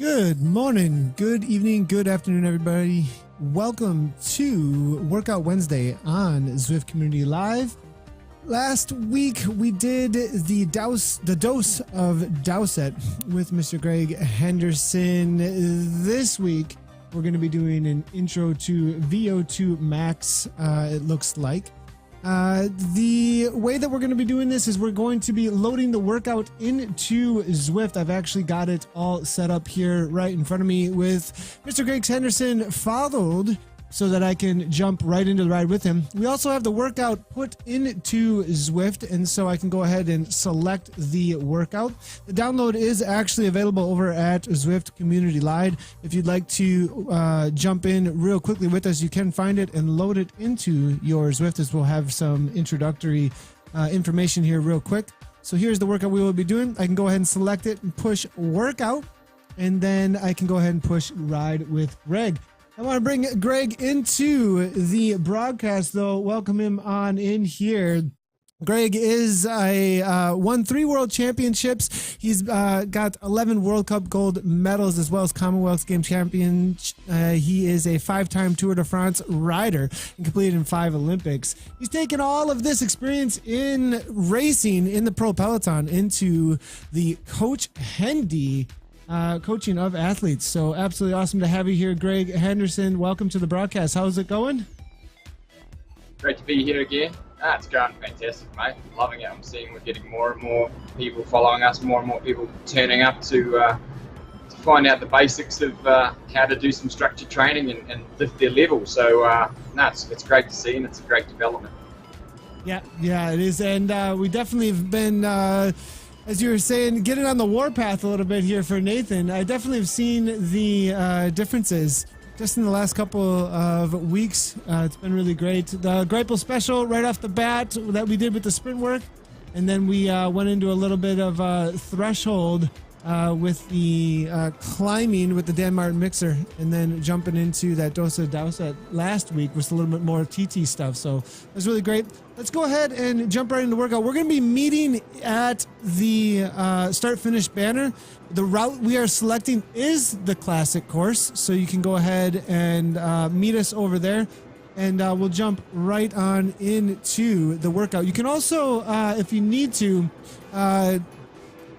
Good morning, good evening, good afternoon, everybody. Welcome to Workout Wednesday on Zwift Community Live. Last week we did the dose of Dowset with Mr. Greg Henderson. This week we're going to be doing an intro to V02 Max, it looks like. The way that we're going to be doing this is we're going to be loading the workout into Zwift. I've actually got it all set up here right in front of me with Mr. Greg Henderson followed so that I can jump right into the ride with him. We also have the workout put into Zwift, and so I can go ahead and select the workout. The download is actually available over at Zwift Community Live. If you'd like to jump in real quickly with us, you can find it and load it into your Zwift, as we'll have some introductory information here real quick. So here's the workout we will be doing. I can go ahead and select it and push workout, and then I can go ahead and push ride with Greg. I want to bring Greg into the broadcast, though. Welcome him on in here. Greg is won 3 world championships. He's got 11 World Cup gold medals as well as Commonwealth Games champion. He is a 5-time Tour de France rider and completed in 5 Olympics. He's taken all of this experience in racing in the pro peloton into the Coach Hendy coaching of athletes. So absolutely awesome to have you here, Greg Henderson. Welcome to the broadcast. How's it going? Great to be here again. It's going fantastic, mate. Loving it. I'm seeing we're getting more and more people following us, more and more people turning up to find out the basics of how to do some structured training and lift their level. So it's great to see, and it's a great development. Yeah, it is. And we definitely have been as you were saying, get it on the warpath a little bit here for Nathan. I definitely have seen the differences just in the last couple of weeks. It's been really great. The Grapple special right off the bat that we did with the sprint work, and then we went into a little bit of threshold with the climbing with the Dan Martin mixer, and then jumping into that Dosa Dowset last week with a little bit more TT stuff. So it was really great. Let's go ahead and jump right into the workout. We're going to be meeting at the start-finish banner. The route we are selecting is the classic course, so you can go ahead and meet us over there, and we'll jump right on into the workout. You can also, if you need to,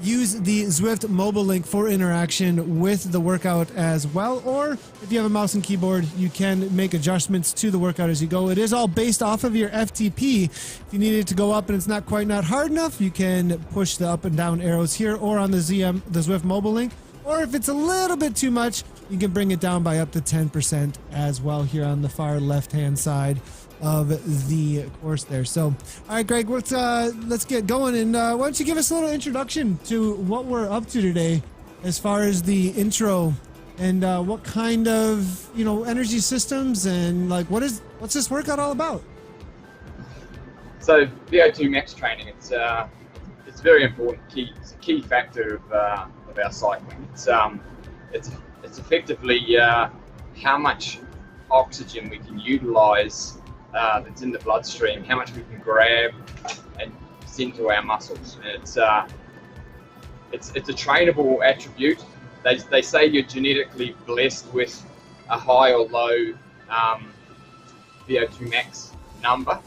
use the Zwift mobile link for interaction with the workout as well, or if you have a mouse and keyboard, you can make adjustments to the workout as you go. It is all based off of your FTP. If you need it to go up and it's not hard enough, you can push the up and down arrows here or on the Zwift mobile link, or if it's a little bit too much, you can bring it down by up to 10% as well here on the far left-hand side of the course there. So, all right, Greg, let's get going. And why don't you give us a little introduction to what we're up to today as far as the intro and what kind of, energy systems and what's this workout all about? So VO2 max training, it's very important. It's a key factor of our cycling. It's effectively how much oxygen we can utilize that's in the bloodstream, how much we can grab and send to our muscles. And it's a trainable attribute. They say you're genetically blessed with a high or low VO2 max number,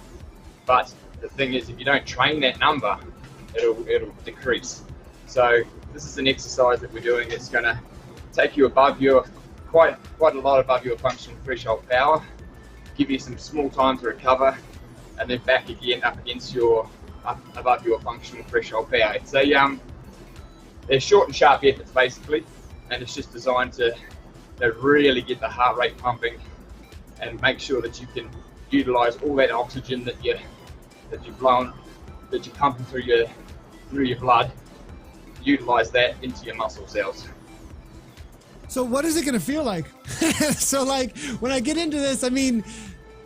but the thing is, if you don't train that number, it'll decrease. So this is an exercise that we're doing that's going to take you above your quite a lot above your functional threshold power, give you some small time to recover, and then back again up above your functional threshold power. It's they're short and sharp efforts basically, and it's just designed to really get the heart rate pumping and make sure that you can utilize all that oxygen that you're pumping through your blood. Utilize that into your muscle cells. So what is it going to feel like? So when I get into this, I mean,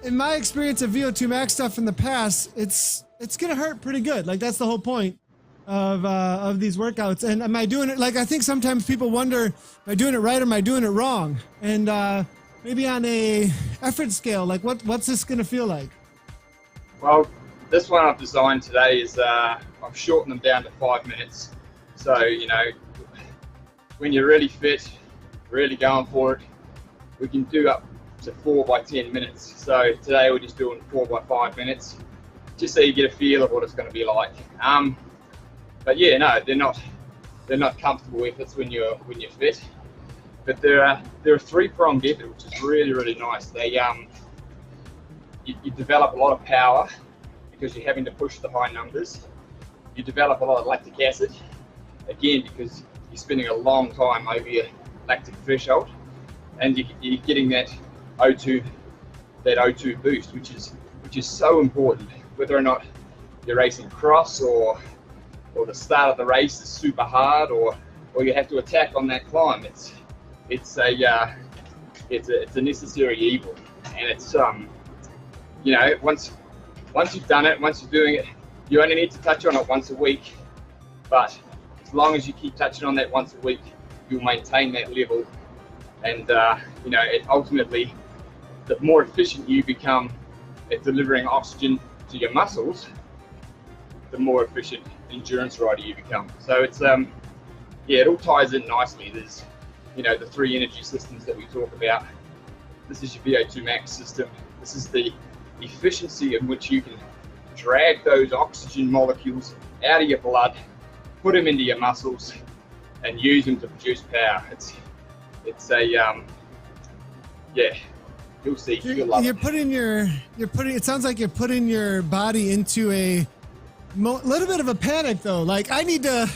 in my experience of VO2 max stuff in the past, it's going to hurt pretty good. That's the whole point of these workouts. And am I doing it? I think sometimes people wonder, am I doing it right or am I doing it wrong? And maybe on a effort scale, what's this going to feel like? Well, this one I've designed today is I've shortened them down to 5 minutes. So, when you're really fit, really going for it, we can do up to 4 by 10 minutes. So today we're just doing 4 by 5 minutes, just so you get a feel of what it's going to be like. But yeah, no, they're not comfortable efforts when you're fit. But they're a 3-pronged effort, which is really nice. They you develop a lot of power because you're having to push the high numbers. You develop a lot of lactic acid, again because you're spending a long time over your lactic threshold, and you're getting that O2 boost, which is so important. Whether or not you're racing cross or the start of the race is super hard, or you have to attack on that climb, it's a necessary evil, and it's you know, once you've done it, once you're doing it, you only need to touch on it once a week. But as long as you keep touching on that once a week, you'll maintain that level. And you know, ultimately, the more efficient you become at delivering oxygen to your muscles, the more efficient endurance rider you become. So it's yeah, it all ties in nicely. There's, you know, the 3 energy systems that we talk about. This is your V02 max system. This is the efficiency in which you can drag those oxygen molecules out of your blood, put them into your muscles, and use them to produce power. It's a yeah, you'll see. You'll love it. It sounds like you're putting your body into a little bit of a panic though. Like, I need to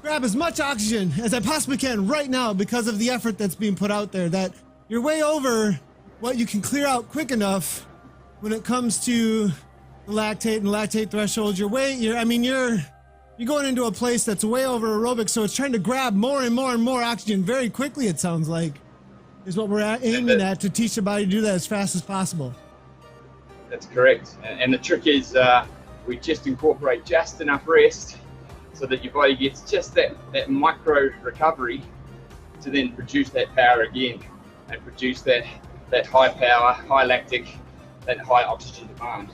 grab as much oxygen as I possibly can right now because of the effort that's being put out there, that you're way over what you can clear out quick enough when it comes to the lactate and lactate threshold. You're going into a place that's way over aerobic, so it's trying to grab more and more and more oxygen very quickly, it sounds like, is what we're aiming at, to teach the body to do that as fast as possible. That's correct. And the trick is we just incorporate just enough rest so that your body gets just that micro recovery to then produce that power again and produce that high power, high lactic, that high oxygen demand.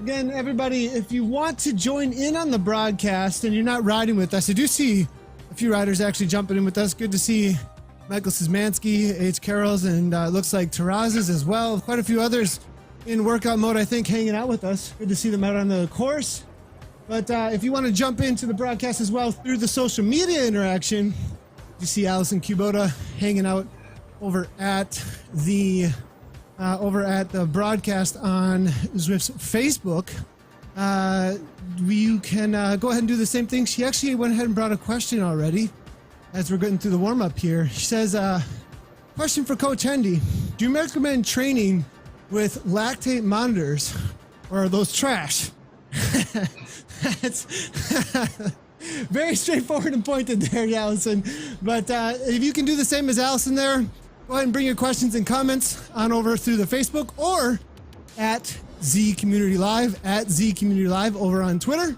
Again, everybody, if you want to join in on the broadcast and you're not riding with us, I do see a few riders actually jumping in with us. Good to see Michael Szymanski, H. Carrolls, and looks like Terrazas as well. Quite a few others in workout mode, I think, hanging out with us. Good to see them out on the course. But if you want to jump into the broadcast as well through the social media interaction, you see Allison Kubota hanging out over at the broadcast on Zwift's Facebook. You can go ahead and do the same thing. She actually went ahead and brought a question already as we're getting through the warm-up here. She says, question for Coach Hendy. Do you recommend training with lactate monitors, or are those trash? That's very straightforward and pointed there, Allison. But if you can do the same as Allison there, go ahead and bring your questions and comments on over through the Facebook or at Z Community Live, over on Twitter,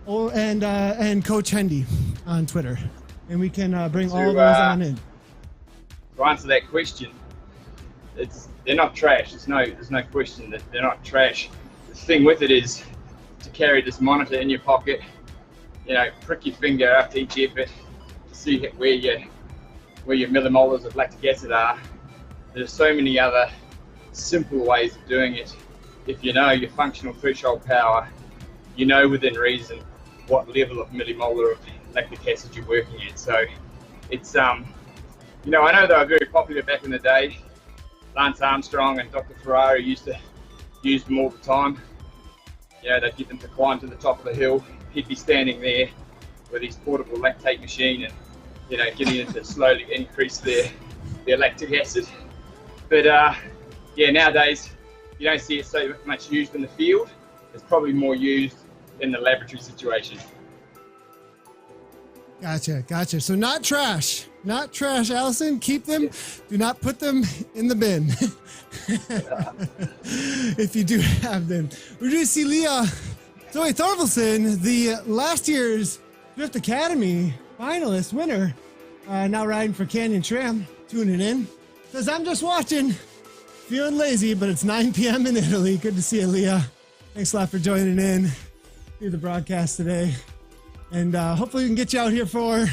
and Coach Hendy on Twitter. And we can bring all those on in. To answer that question, they're not trash. There's no question that they're not trash. The thing with it is to carry this monitor in your pocket, you know, prick your finger after each effort to see where your millimolars of lactic acid are. There's so many other simple ways of doing it. If you know your functional threshold power, you know within reason what level of millimolar of lactic acid you're working at. So it's you know, I know they were very popular back in the day. Lance Armstrong and Dr. Ferrari used to use them all the time. You know, they'd get them to climb to the top of the hill. He'd be standing there with his portable lactate machine and, you know, getting it to slowly increase their lactic acid. But yeah, nowadays you don't see it so much used in the field. It's probably more used in the laboratory situation. Gotcha. So not trash, Allison. Keep them. Do not put them in the bin. If you do have them. We do see Leah Zoe Thorvaldsen, the last year's Zwift Academy finalist winner, now riding for Canyon Tram, tuning in. Says, I'm just watching, feeling lazy, but it's 9 p.m. in Italy. Good to see you, Leah. Thanks a lot for joining in through the broadcast today. And hopefully we can get you out here for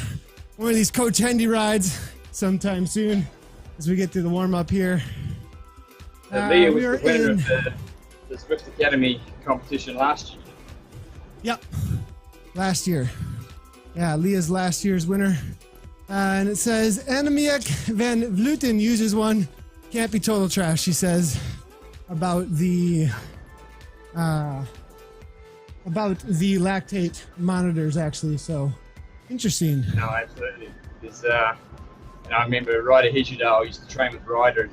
one of these Coach Hendy rides. sometime soon as we get through the warm-up here. Leah was the winner of the Swift Academy competition last year. Yep, last year. Yeah, Leah's last year's winner. And it says, Annemiek van Vleuten uses one. Can't be total trash, she says, about the lactate monitors, actually. So, interesting. No, absolutely. There's, and I remember Ryder Hesjedal used to train with Ryder.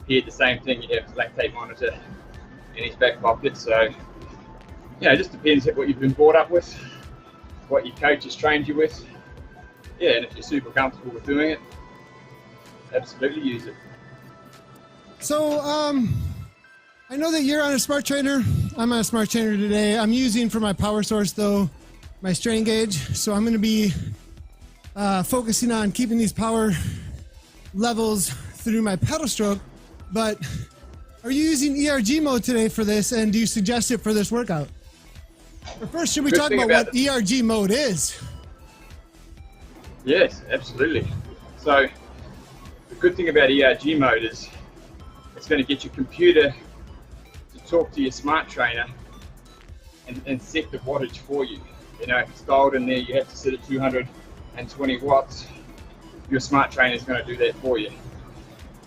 He had the same thing. He'd have a lactate monitor in his back pocket. So, it just depends what you've been brought up with, what your coach has trained you with. Yeah, and if you're super comfortable with doing it, absolutely use it. So, I know that you're on a smart trainer. I'm on a smart trainer today. I'm using for my power source, though, my strain gauge. So I'm going to be focusing on keeping these power levels through my pedal stroke. But are you using ERG mode today for this, and do you suggest it for this workout? But first, should we talk about what ERG mode is? Yes, absolutely. So the good thing about ERG mode is it's going to get your computer to talk to your smart trainer and set the wattage for you. If it's dialed in there, you have to set it 220 watts. Your smart trainer is going to do that for you.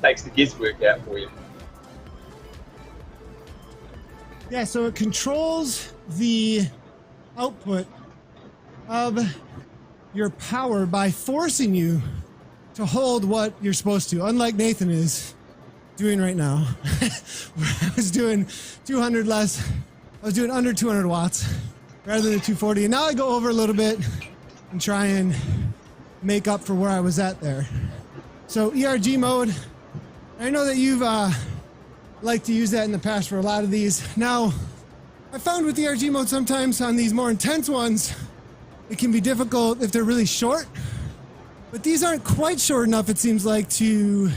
Takes the guesswork out for you. Yeah, so it controls the output of your power by forcing you to hold what you're supposed to, unlike Nathan is doing right now. I was doing 200 less. I was doing under 200 watts rather than 240. And now I go over a little bit and try and make up for where I was at there. So ERG mode, I know that you've liked to use that in the past for a lot of these. Now, I found with ERG mode sometimes on these more intense ones, it can be difficult if they're really short, but these aren't quite short enough, it seems like, to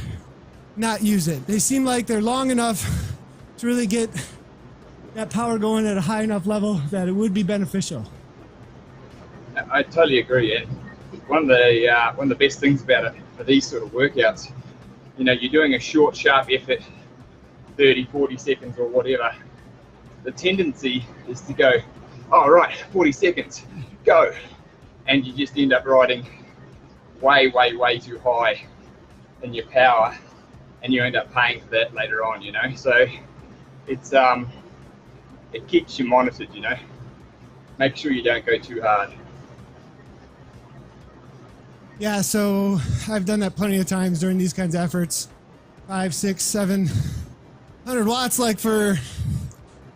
not use it. They seem like they're long enough to really get that power going at a high enough level that it would be beneficial. I totally agree. And one of the best things about it for these sort of workouts, you're doing a short, sharp effort, 30, 40 seconds or whatever. The tendency is to go, oh, right, 40 seconds, go. And you just end up riding way, way, way too high in your power, and you end up paying for that later on, So it's it keeps you monitored, Make sure you don't go too hard. Yeah, so I've done that plenty of times during these kinds of efforts. 5, 6, 700 watts, like for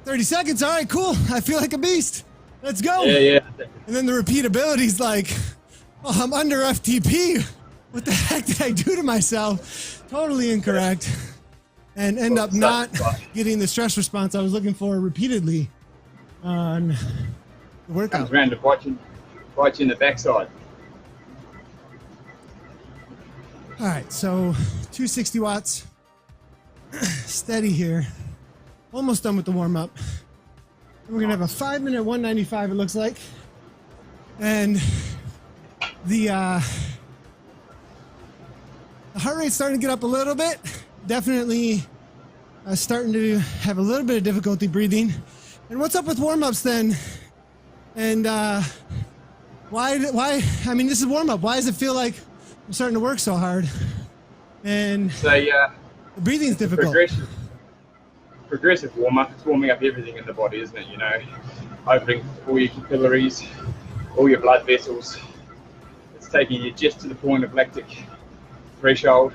30 seconds. All right, cool. I feel like a beast. Let's go. Yeah. And then the repeatability's like, oh, I'm under FTP. What the heck did I do to myself? Totally incorrect. And end up not getting the stress response I was looking for repeatedly on the workout. Comes around to bite you in the backside. All right, so 260 watts, steady here. Almost done with the warm up. We're gonna have a 5-minute 195, it looks like. And the heart rate's starting to get up a little bit. Definitely starting to have a little bit of difficulty breathing. And what's up with warm-ups then? And why, I mean, this is warm-up. Why does it feel like I'm starting to work so hard? And so, the breathing's difficult. Progressive warm-up. It's warming up everything in the body, isn't it? Opening all your capillaries, all your blood vessels. It's taking you just to the point of lactic threshold.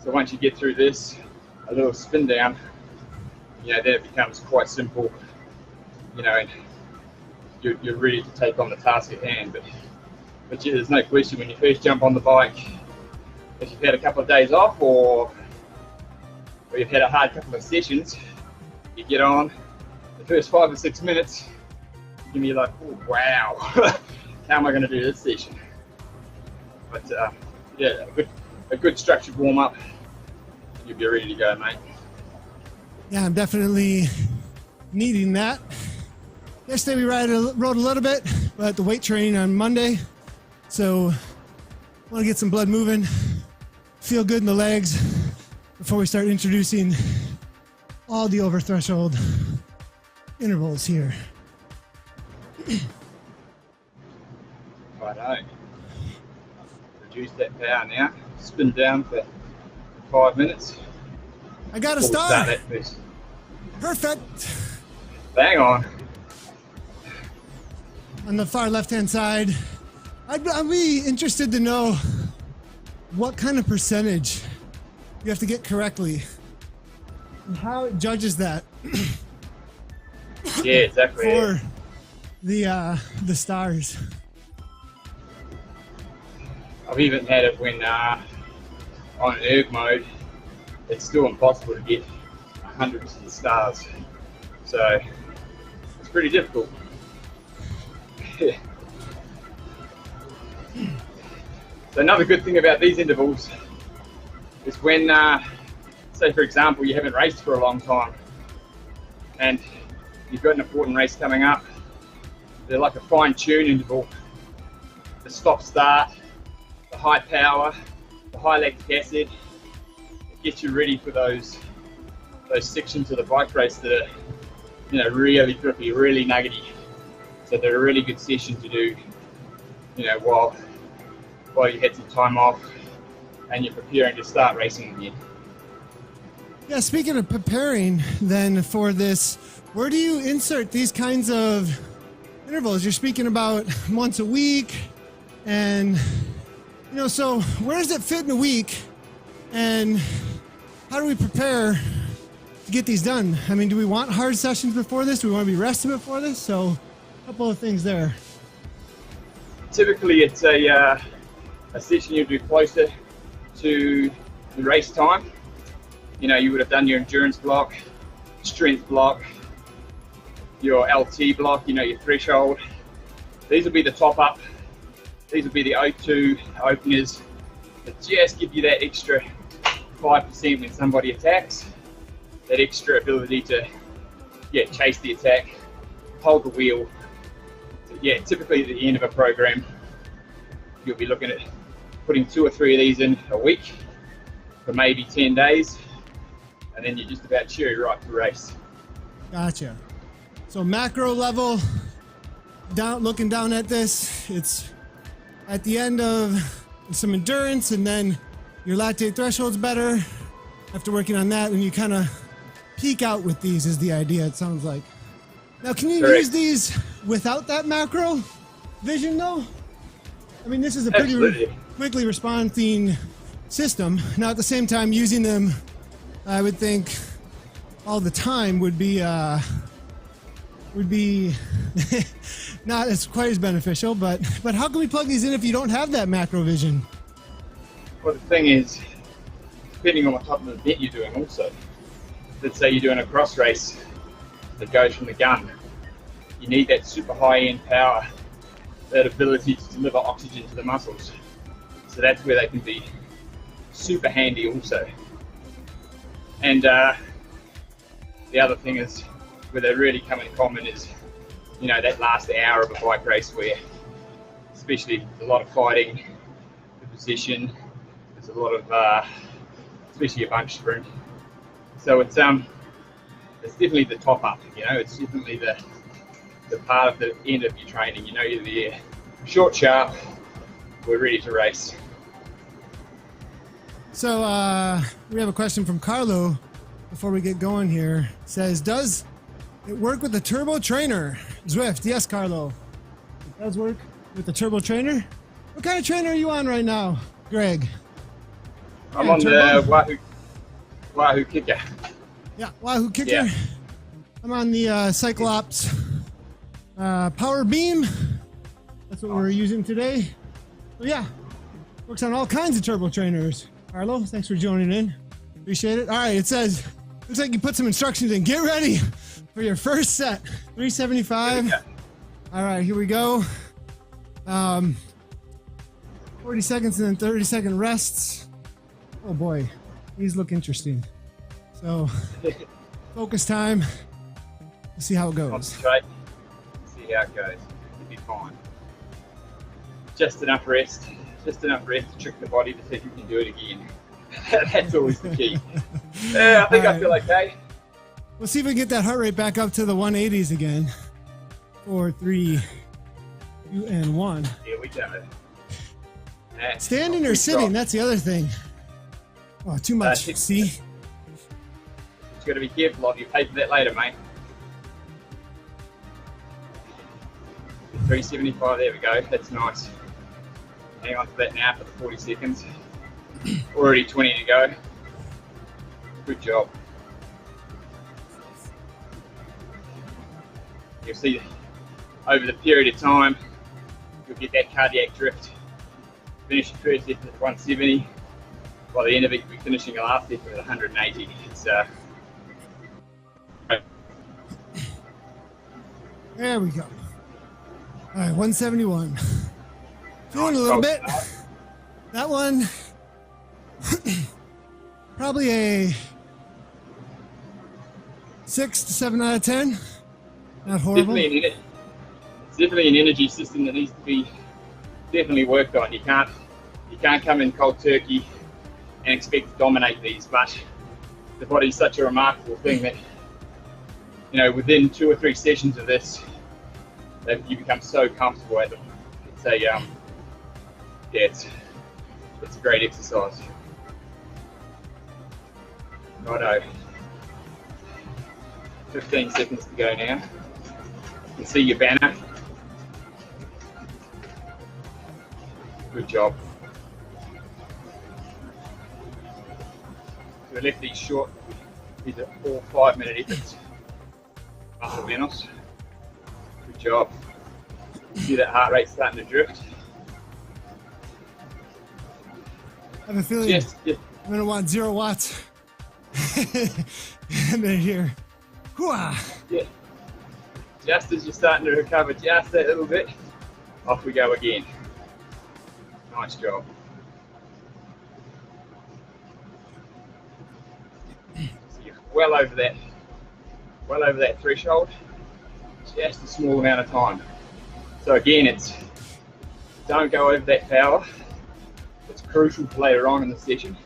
So once you get through this, a little spin down, then it becomes quite simple, and you're ready to take on the task at hand. But yeah, there's no question when you first jump on the bike, if you've had a couple of days off or you've had a hard couple of sessions, you get on, the first 5 or 6 minutes, you're like, oh, wow, how am I going to do this session? But yeah, a good structured warm up, you'll be ready to go, mate. Yeah, I'm definitely needing that. Yesterday we rode a little bit, but the weight training on Monday, so Want to get some blood moving, feel good in the legs before we start introducing all the over threshold intervals here. Righto. Reduce that power now. Spin down for 5 minutes. I got a Before we star. start that piece. Perfect. Bang on. On the far left-hand side, I'd be interested to know what kind of percentage you have to get correctly and how it judges that Yeah, exactly. for the stars. I've even had it when on erg mode, it's still impossible to get 100 stars. So it's pretty difficult. So another good thing about these intervals is when, say for example, you haven't raced for a long time and you've got an important race coming up, they're like a fine-tune interval. The stop-start, the high power, the high lactic acid, it gets you ready for those sections of the bike race that are, really grippy, really nuggety. So they're a really good session to do, while you had some time off and you're preparing to start racing again. Yeah, speaking of preparing then for this, where do you insert these kinds of intervals? You're speaking about once a week and, so where does it fit in a week and how do we prepare to get these done? I mean, do we want hard sessions before this? Do we want to be rested before this? So a couple of things there. Typically it's a session you do closer to the race time. You would have done your endurance block, strength block, your LT block, your threshold. These will be the top up. These will be the V02 openers that just give you that extra 5% when somebody attacks. That extra ability to, chase the attack, hold the wheel. So, typically at the end of a program, you'll be looking at putting 2 or 3 of these in a week for maybe 10 days, and then you're just about cherry ripe to race. Gotcha. So macro level, looking down at this, it's at the end of some endurance, and then your lactate threshold's better. After working on that, and you kind of peak out with these is the idea, it sounds like. Now, can you use these without that macro vision, though? I mean, this is a pretty quickly responding system. Now, at the same time, using them, I would think, all the time would be not as quite as beneficial. But how can we plug these in if you don't have that macro vision? Well, the thing is, depending on what type of event you're doing, also, let's say you're doing a cross race that goes from the gun, you need that super high-end power, that ability to deliver oxygen to the muscles. So that's where they can be super handy also. And the other thing is, where they really come in common is, that last hour of a bike race where, especially a lot of fighting, the position, there's a lot of, especially a bunch sprint. So it's definitely the top up, it's definitely the part of the end of your training. You're there, short, sharp, we're ready to race. So we have a question from Carlo before we get going here. It says, does it work with the turbo trainer? Zwift, yes, Carlo. It does work with the turbo trainer. What kind of trainer are you on right now, Greg? I'm on the Wahoo Kicker. Yeah, Wahoo Kicker. Yeah. I'm on the Cyclops Power Beam. That's what we're using today. So yeah, works on all kinds of turbo trainers. Carlo, thanks for joining in. Appreciate it. All right, it says, looks like you put some instructions in. Get ready for your first set. 375. All right, here we go. 40 seconds and then 30-second rests. Oh boy, these look interesting. So, focus time. We'll see how it goes. Concentrate. See how it goes. You'll be fine. Just enough rest just enough rest to trick the body to see if you can do it again. That's always the key. Yeah, I think I feel okay. We'll see if we can get that heart rate back up to the 180s again. 4, 3, 2, and 1. Here we go. Standing or sitting, that's the other thing. Oh, too much. See? Just got to be careful of. You pay for that later, mate. 375, there we go. That's nice. Hang on to that now for the 40 seconds. Already 20 to go. Good job. You'll see over the period of time, you'll get that cardiac drift. Finish your first effort at 170. By the end of it, you'll be finishing your last effort at 180. It's There we go. All right, 171. Feeling a little bit. That one, probably a 6 to 7 out of 10. Not horrible. It's definitely an energy system that needs to be definitely worked on. You can't come in cold turkey and expect to dominate these, but the body's such a remarkable thing that, you know, within 2 or 3 sessions of this, that you become so comfortable at them. It's a it's a great exercise. Righto. 15 seconds to go now. You can see your banner. Good job. So we left these short. These are all 5-minute efforts. Muscle menos. Good job. See that heart rate starting to drift. I have a feeling I'm going to want 0 watts. And then here. Hooah! Yeah. Just as you're starting to recover just that little bit, off we go again. Nice job. So you're well over that threshold. Just a small amount of time. So again, it's don't go over that power. It's crucial for later on in the session.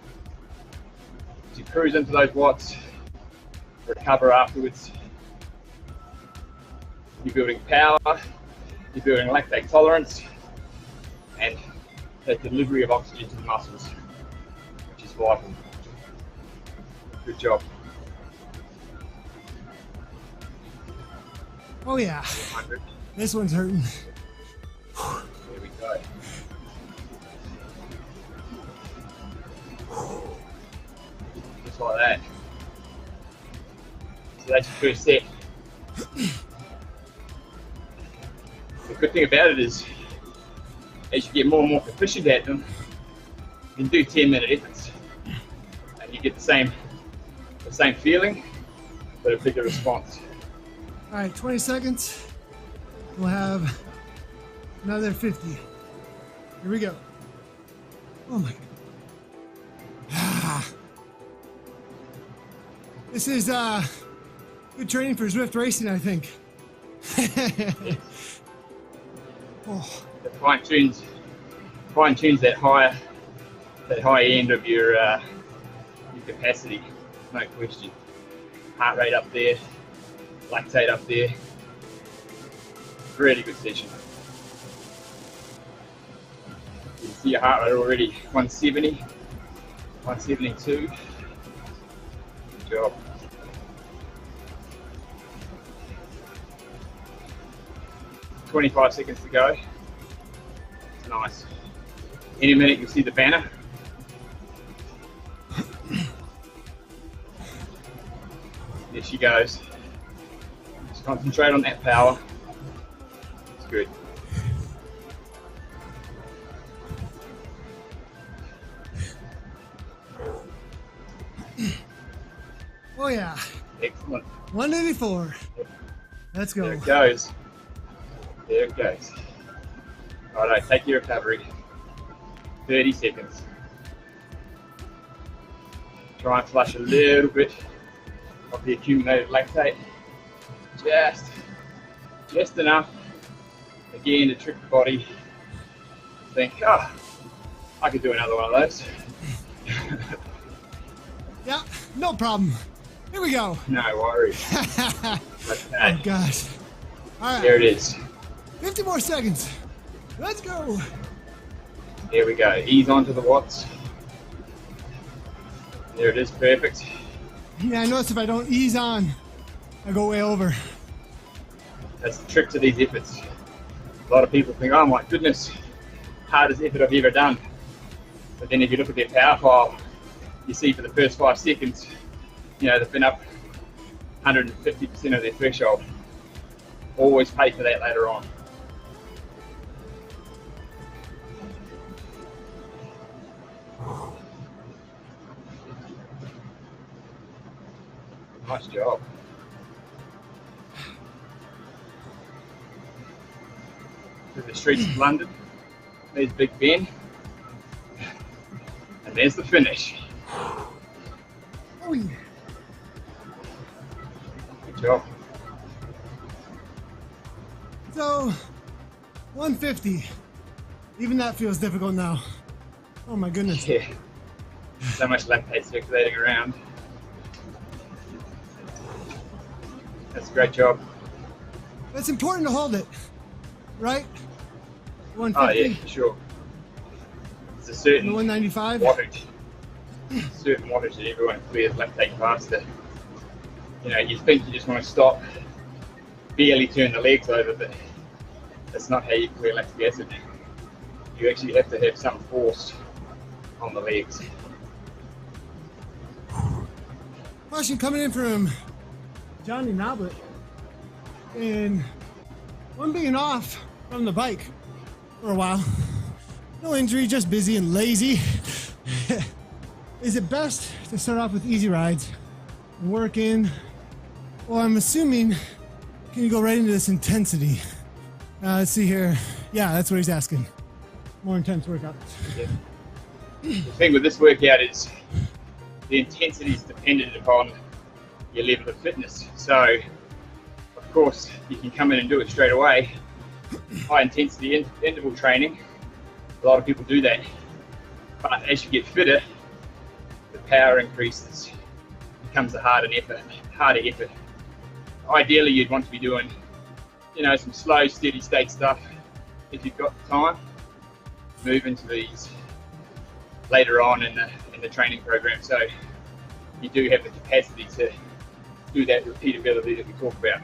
As you cruise into those watts, recover afterwards. You're building power, you're building lactate tolerance, and the delivery of oxygen to the muscles, which is vital. Good job. Oh yeah, 100. this one's hurting. There we go. Just like that. So that's your first set. The good thing about it is, as you get more and more proficient at them, you can do 10-minute efforts, and you get the same feeling, but a bigger response. All right, 20 seconds. We'll have another 50. Here we go. Oh my God. This is good training for Zwift racing, I think. Oh. It fine tunes that high end of your capacity, no question. Heart rate up there, lactate up there. Really good session. You can see your heart rate already 170, 172. Good job. "25 seconds to go." It's nice. Any minute you'll see the banner. There she goes. Just concentrate on that power. It's good. Oh yeah. Excellent. 184. Let's go. There it goes. There it goes. Alright, take your recovery. 30 seconds. Try and flush a little bit of the accumulated lactate. Just enough. Again, to trick the body. Think, I could do another one of those. Yeah, no problem. Here we go. No worries. Oh, Okay, gosh. All right. there it is. 50 more seconds. Let's go. Here we go. Ease onto the watts. There it is, perfect. Yeah, I notice if I don't ease on, I go way over. That's the trick to these efforts. A lot of people think, oh my goodness, hardest effort I've ever done. But then if you look at their power file, you see for the first 5 seconds, you know, they've been up 150% of their threshold. Always pay for that later on. Nice job. Through the streets of London, there's Big Ben, and there's the finish. Oh, yeah. Good job. So, 150. Even that feels difficult now. Oh my goodness. Yeah. So much lactate circulating around. That's a great job. It's important to hold it, right? Oh 150. yeah, for sure. It's a And certain the 195. wattage. Certain wattage that everyone clears lactate faster. You know, you think you just want to stop, barely turn the legs over, but that's not how you clear lactic acid. You actually have to have some force on the legs. Question coming in from Johnny Noblet. And one being off from the bike for a while. No injury, just busy and lazy. Is it best to start off with easy rides and work in? Well, I'm assuming, can you go right into this intensity? Let's see here. Yeah, that's what he's asking. More intense workouts. Yeah. The thing with this workout is the intensity is dependent upon your level of fitness. So, of course, you can come in and do it straight away. High intensity interval training, a lot of people do that. But as you get fitter, the power increases, becomes a harder effort. Ideally, you'd want to be doing, you know, some slow, steady state stuff if you've got the time. Move into these later on in the training program, so you do have the capacity to do that repeatability that we talk about.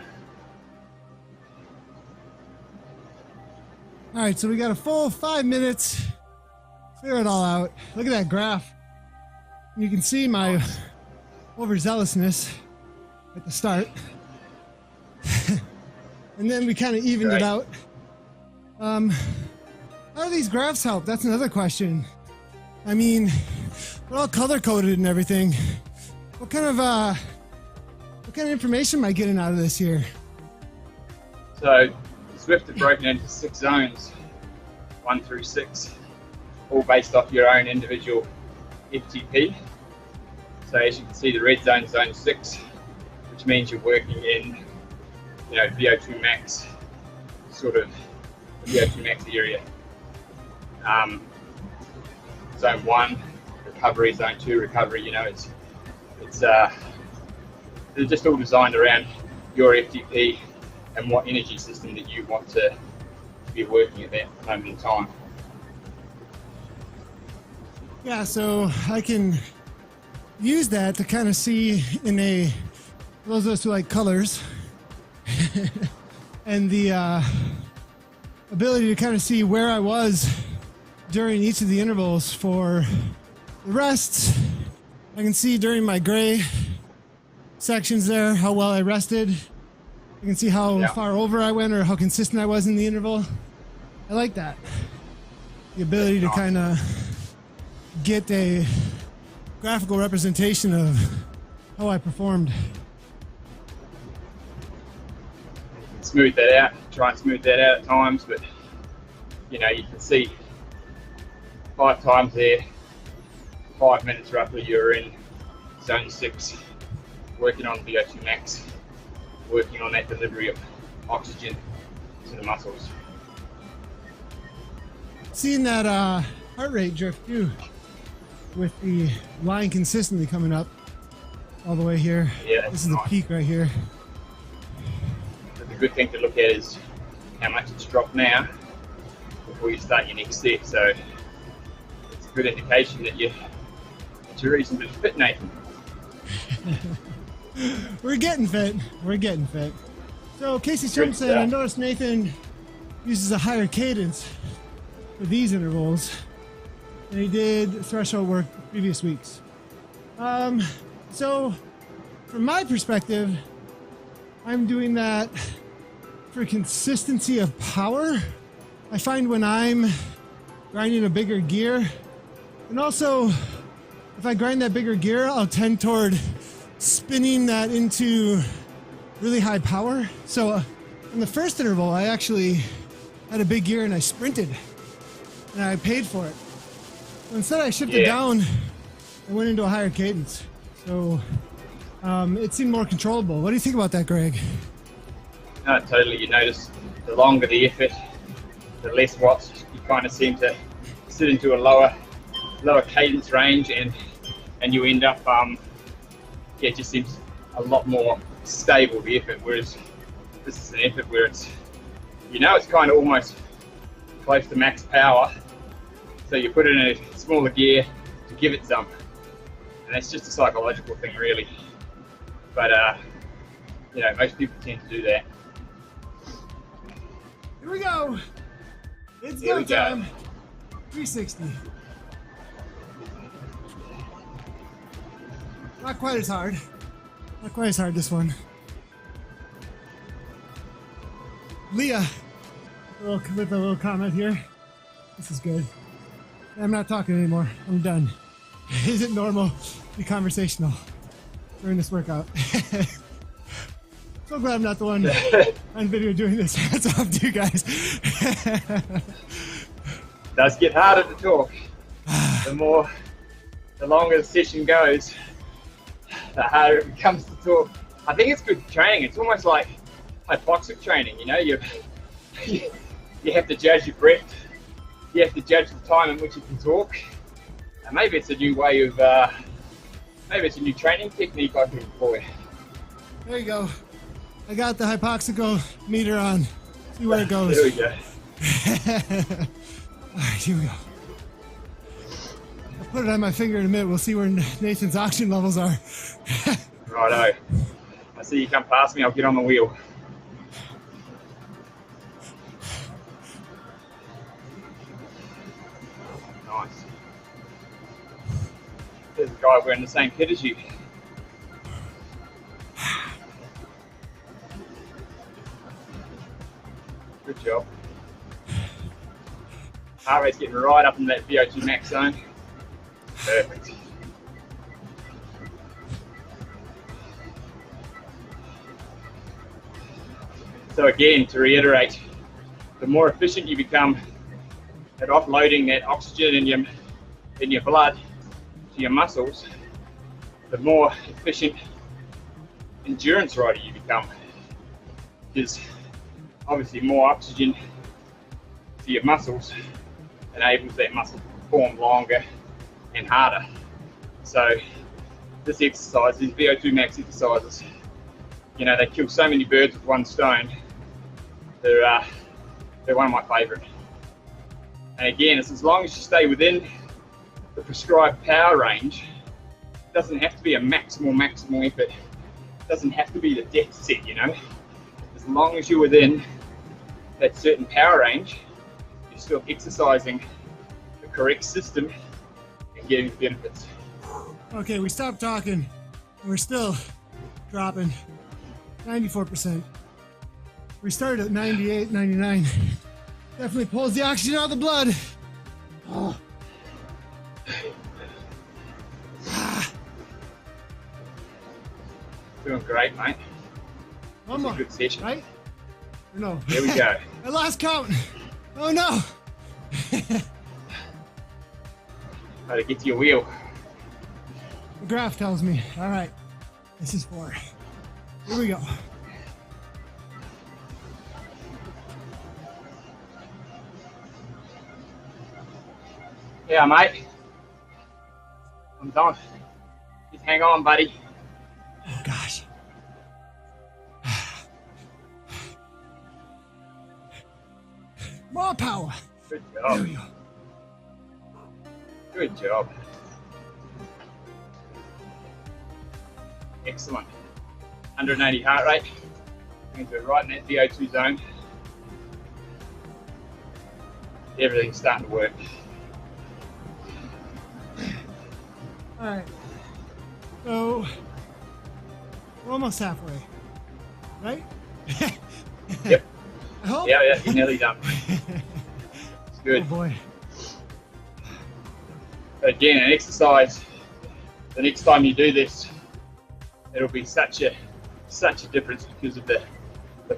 All right, so we got a full 5 minutes. Clear it all out. Look at that graph. You can see my overzealousness at the start. And then we kind of evened it out. How do these graphs help? That's another question. I mean, we're all color coded and everything. What kind of information am I getting out of this here? So Zwift are broken into 6 zones, 1 through 6, all based off your own individual FTP. So as you can see, the red zone is zone 6, which means you're working in, you know, V02 max, sort of V02 max area. Zone 1, recovery. Zone 2, recovery. You know, they're just all designed around your FTP and what energy system that you want to be working at that moment in time. Yeah, so I can use that to kind of see in a, those of us who like colors, and the ability to kind of see where I was during each of the intervals for the rests. I can see during my gray sections there how well I rested. I can see how far over I went or how consistent I was in the interval. I like that. The ability to kind of get a graphical representation of how I performed. Smooth that out, try and smooth that out at times, but you know, you can see 5 times there, 5 minutes roughly, you're in zone 6, working on VO2 max, working on that delivery of oxygen to the muscles. Seeing that heart rate drift too, with the line consistently coming up all the way here. Yeah, this is the peak right here. But the good thing to look at is how much it's dropped now before you start your next set. So it's a good indication that you're reasonably fit, Nathan. We're getting fit. We're getting fit. So Casey Strum said, I noticed Nathan uses a higher cadence for these intervals than he did threshold work the previous weeks. So from my perspective, I'm doing that for consistency of power. I find when I'm grinding a bigger gear, and also if I grind that bigger gear, I'll tend toward spinning that into really high power. So in the first interval, I actually had a big gear and I sprinted and I paid for it. So instead I shifted down and went into a higher cadence. So it seemed more controllable. What do you think about that, Greg? No, totally. You notice the longer the effort, the less watts you kind of seem to sit into a lower cadence range, and you end up it just seems a lot more stable, the effort, whereas this is an effort where it's it's kind of almost close to max power, so you put it in a smaller gear to give it some, and that's just a psychological thing really, but most people tend to do that. Here we go. It's go time. 360. Not quite as hard. Not quite as hard, this one. Leah, with a little comment here. This is good. I'm not talking anymore. I'm done. Is it normal to be conversational during this workout? So glad I'm not the one on video doing this. That's off to you guys. Does get harder to talk. The longer the session goes, the harder it becomes to talk. I think it's good training. It's almost like hypoxic training. You have to judge your breath. You have to judge the time in which you can talk. And maybe it's a new way of, maybe it's a new training technique I can employ. There you go. I got the hypoxical meter on. See where it goes. There we go. All right, here we go. I'll put it on my finger in a minute. We'll see where Nathan's oxygen levels are. Righto. I see you come past me. I'll get on the wheel. Nice. There's a guy wearing the same kit as you. Good job. Heart rate's getting right up in that V02 max zone. Perfect. So again, to reiterate, the more efficient you become at offloading that oxygen in your blood to your muscles, the more efficient endurance rider you become. Because obviously more oxygen to your muscles enables that muscle to perform longer and harder. So this exercise, these V02 max exercises, they kill so many birds with one stone. They're one of my favourite. And again, it's as long as you stay within the prescribed power range. It doesn't have to be a maximal effort. It doesn't have to be the death set, As long as you're within that certain power range, you're still exercising the correct system and getting the benefits. Okay, we stopped talking. We're still dropping 94%. We started at 98, 99. Definitely pulls the oxygen out of the blood. Oh. Doing great, mate. One more. Good session. Right? Or no? There we go. I lost count. Oh no. Try to get to your wheel. The graph tells me. All right. This is 4. Here we go. Yeah, mate. I'm done. Just hang on, buddy. Oh, gosh. More power. Good There job. we go. Good job. Excellent. 180 heart rate. Means we're right in that V02 zone. Everything's starting to work. All right. So we're almost halfway, right? Yep. I hope. Yeah, you're nearly done. It's Oh good. boy. But again, an exercise, the next time you do this, it'll be such a difference because of the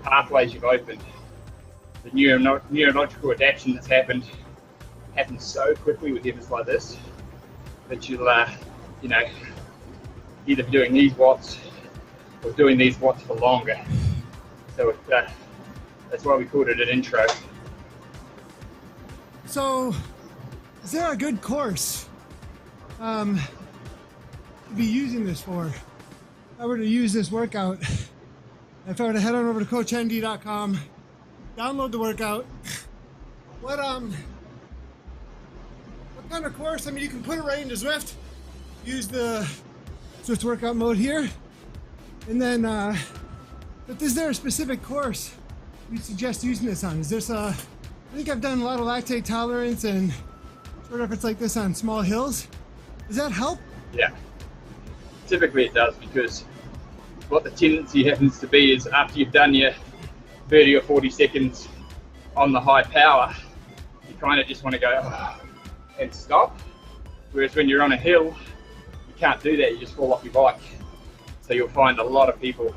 pathways you've opened. The neurological adaptation that's happens so quickly with efforts like this that you'll, either be doing these watts or doing these watts for longer. So that's why we called it an intro. So, is there a good course to be using this for? If I were to use this workout, if I were to head on over to coachhendy.com, download the workout, what kind of course? I mean, you can put it right into Zwift, use the Zwift workout mode here, and then, but is there a specific course you suggest using this on? Is this I think I've done a lot of lactate tolerance and short efforts like this on small hills. Does that help? Yeah, typically it does, because what the tendency happens to be is after you've done your 30 or 40 seconds on the high power, you kind of just want to go and stop. Whereas when you're on a hill, you can't do that, you just fall off your bike. So you'll find a lot of people,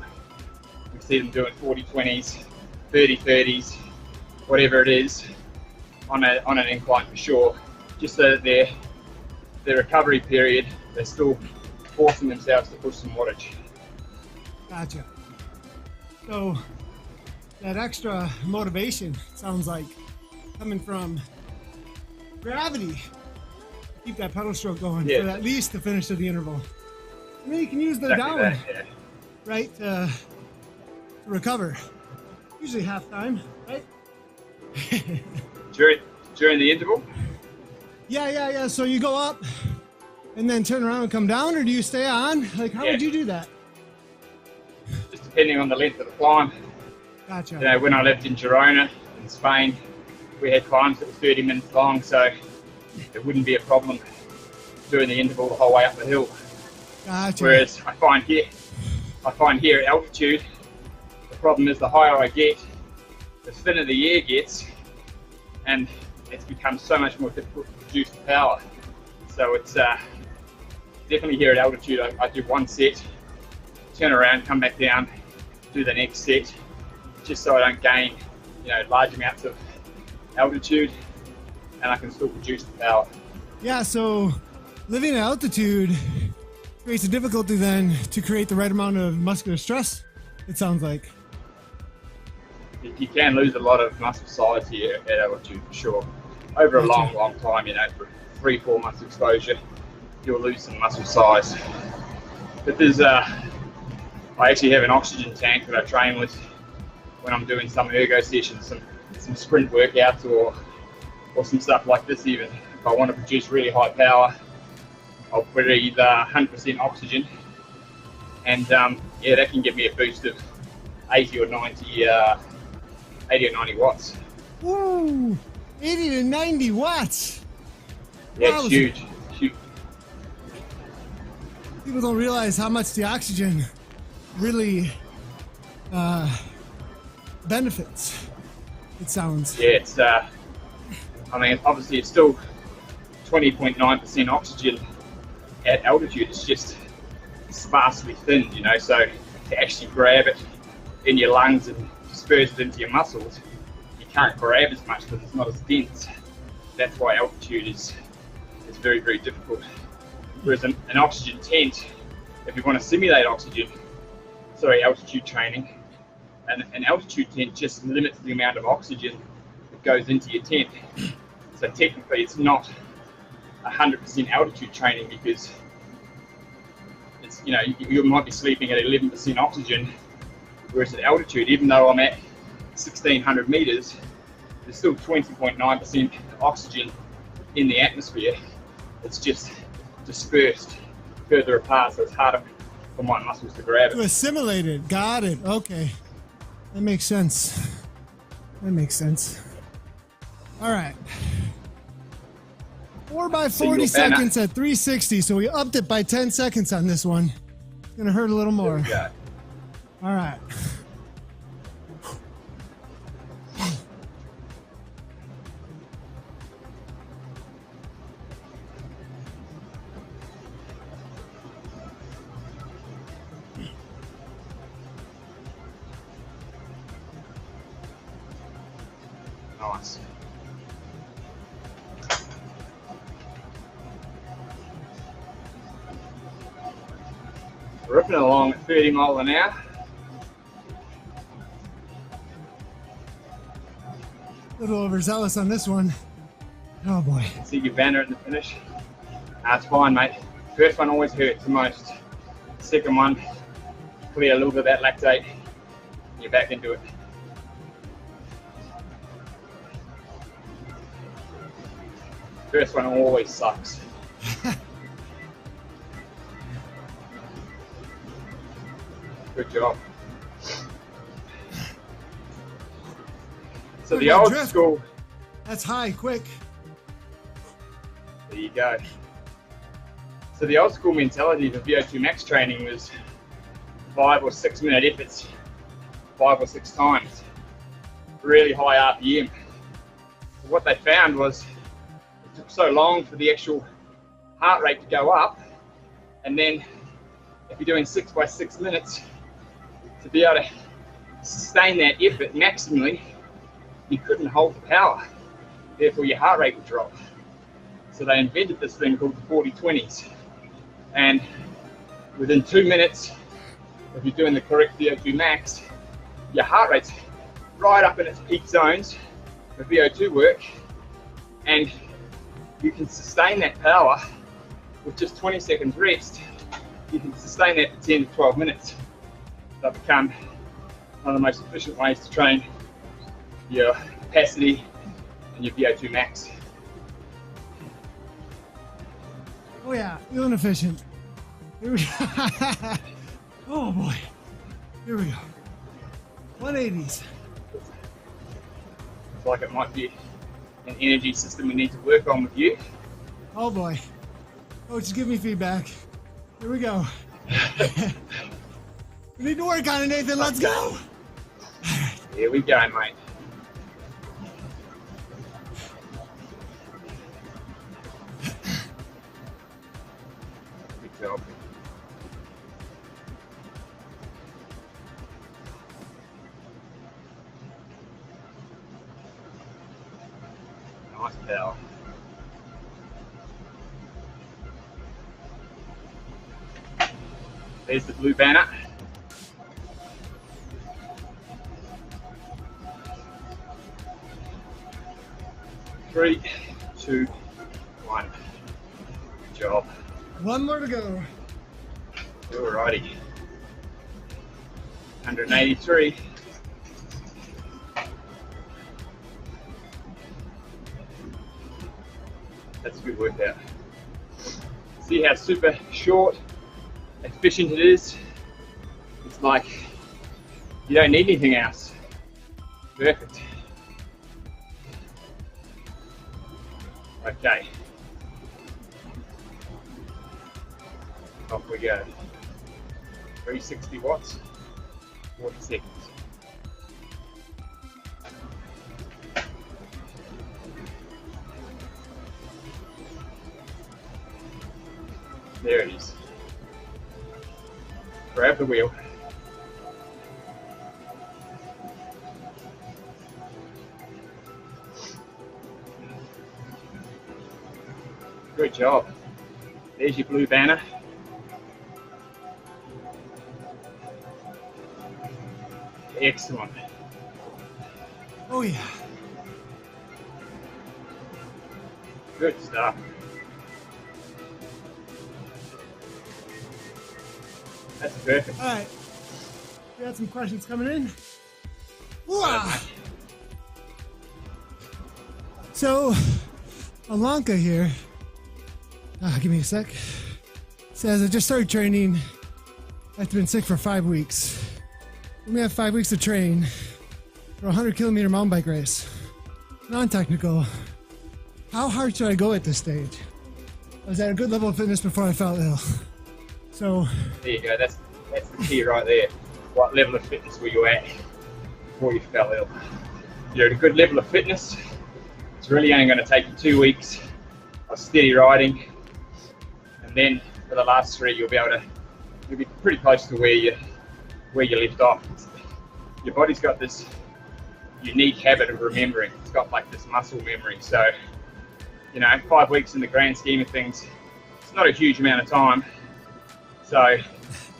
we see them doing 40-20s, 30-30s, whatever it is, on an incline for sure, just so that their recovery period, they're still forcing themselves to push some wattage. Gotcha. So that extra motivation sounds like coming from gravity. Keep that pedal stroke going for at least the finish of the interval. And then you can use the Exactly down, that, yeah. right, to recover. Usually half time, right? During the interval? Yeah. So you go up and then turn around and come down, or do you stay on? Like, how would you do that? Just depending on the length of the climb. Gotcha. You know, when I lived in Girona, in Spain, we had climbs that were 30 minutes long, so it wouldn't be a problem doing the interval the whole way up the hill. Gotcha. Whereas I find here at altitude, the problem is the higher I get, the thinner the air gets, and it's become so much more difficult to produce the power. So it's definitely here at altitude, I do one set, turn around, come back down, do the next set, just so I don't gain, large amounts of altitude, and I can still produce the power. Yeah, so living at altitude creates a difficulty then to create the right amount of muscular stress, it sounds like. You can lose a lot of muscle size here at altitude for sure. Over a long time, for 3-4 months exposure, you'll lose some muscle size. But there's I actually have an oxygen tank that I train with when I'm doing some ergo sessions, some sprint workouts or some stuff like this even. If I want to produce really high power, I'll put either 100% oxygen, and that can give me a boost of 80 or 90 watts. Woo! 80 to 90 watts. Yeah, it's huge. People don't realize how much the oxygen really benefits, it sounds. Yeah, it's obviously it's still 20.9% oxygen at altitude. It's just sparsely thinned, so to actually grab it in your lungs and disperse it into your muscles, you can't grab as much because it's not as dense. That's why altitude is very, very difficult. Whereas an oxygen tent, if you want to simulate altitude training, an altitude tent just limits the amount of oxygen that goes into your tent. So technically it's not 100% altitude training, because it's, you know, you might be sleeping at 11% oxygen, whereas at altitude, even though I'm at 1600 meters, there's still 20.9% oxygen in the atmosphere. It's just dispersed further apart, so it's harder for my muscles to grab To it. assimilate it. Got it. Okay. That makes sense. That makes sense. All right. 4 by 40 seconds at 360, so we upped it by 10 seconds on this one. It's gonna hurt a little more. There All right. we go. Nice. Ripping along at 30 miles an hour. A little overzealous on this one. Oh boy. See your banner at the finish. That's fine, mate. First one always hurts the most. Second one, clear a little bit of that lactate, and you're back into it. First one always sucks. Good job. So the old school. That's high, quick. There you go. So the old school mentality for V02 max training was 5 or 6 minute efforts, 5 or 6 times, really high RPM. What they found was it took so long for the actual heart rate to go up, and then if you're doing 6 by 6 minutes, to be able to sustain that effort maximally, you couldn't hold the power. Therefore, your heart rate would drop. So they invented this thing called the 40-20s. And within 2 minutes, if you're doing the correct VO2 max, your heart rate's right up in its peak zones for VO2 work, and you can sustain that power with just 20 seconds rest. You can sustain that for 10 to 12 minutes. They've become one of the most efficient ways to train your capacity and your VO2 max. Oh yeah, feeling efficient. Here we go. Oh boy. Here we go. 180s. It's like it might be an energy system we need to work on with you. Oh boy. Coach, give me feedback. Here we go. We need to work on it, Nathan. Let's go. Here we go, mate. Good job. Nice power. There's the blue banner. Three, two, one. Good job. One more to go. Alrighty. 183. That's a good workout. See how super short, efficient it is? It's like you don't need anything else. Perfect. Okay. Off we go. 360 watts, 40 seconds. There it is. Grab the wheel. Good job. There's your blue banner. Excellent. Oh yeah. Good stuff. That's perfect. All right. We got some questions coming in. Whoa. So, Alanka here, give me a sec, says, I just started training after been sick for 5 weeks. We may have 5 weeks to train for a 100-kilometer mountain bike race. Non-technical. How hard should I go at this stage? I was at a good level of fitness before I fell ill. So there you go. That's the key right there. What level of fitness were you at before you fell ill? You're at a good level of fitness. It's really only going to take you 2 weeks of steady riding, and then for the last 3, you'll be pretty close to where you left off. Your body's got this unique habit of remembering. It's got like this muscle memory. So, 5 weeks in the grand scheme of things, it's not a huge amount of time. So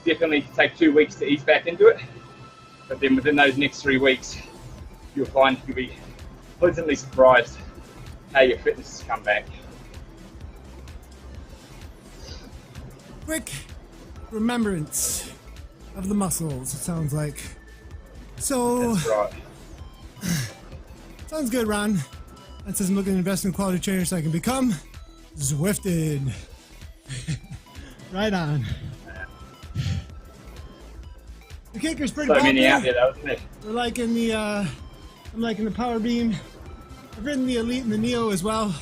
definitely take 2 weeks to ease back into it. But then within those next 3 weeks, you'll find you'll be pleasantly surprised how your fitness has come back. Quick remembrance of the muscles, it sounds like. So, That's right. Sounds good, Ron. That says I'm looking to invest in a quality trainer so I can become Zwifted. Right on. The kicker's pretty So many popular. out there, though, isn't it? We're liking the, I'm liking the Power Beam. I've ridden the Elite and the Neo as well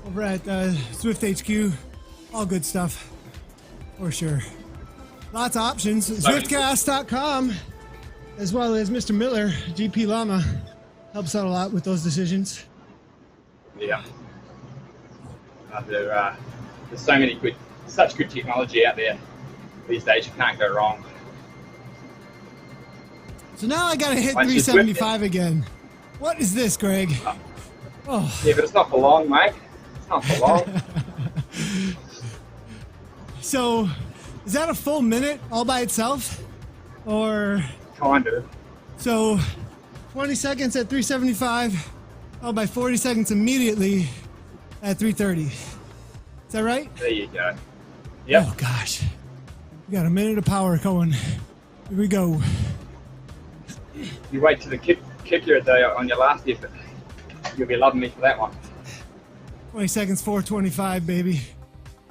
over at Swift HQ. All good stuff, for sure. Lots of options. Zwiftcast.com, as well as Mr. Miller, GP Llama, helps out a lot with those decisions. Yeah. There's such good technology out there these days. You can't go wrong. So now I gotta hit Once you 375 again. What is this, Greg? Oh. Yeah, but it's not for long, mate. It's not for long. So, is that a full minute all by itself? Or, Kind of. so 20 seconds at 375, followed by 40 seconds immediately at 330. Is that right? There you go. Yep. Oh gosh. We got a minute of power going. Here we go. You wait till the kick you on your last effort. You'll be loving me for that one. 20 seconds, 425, baby.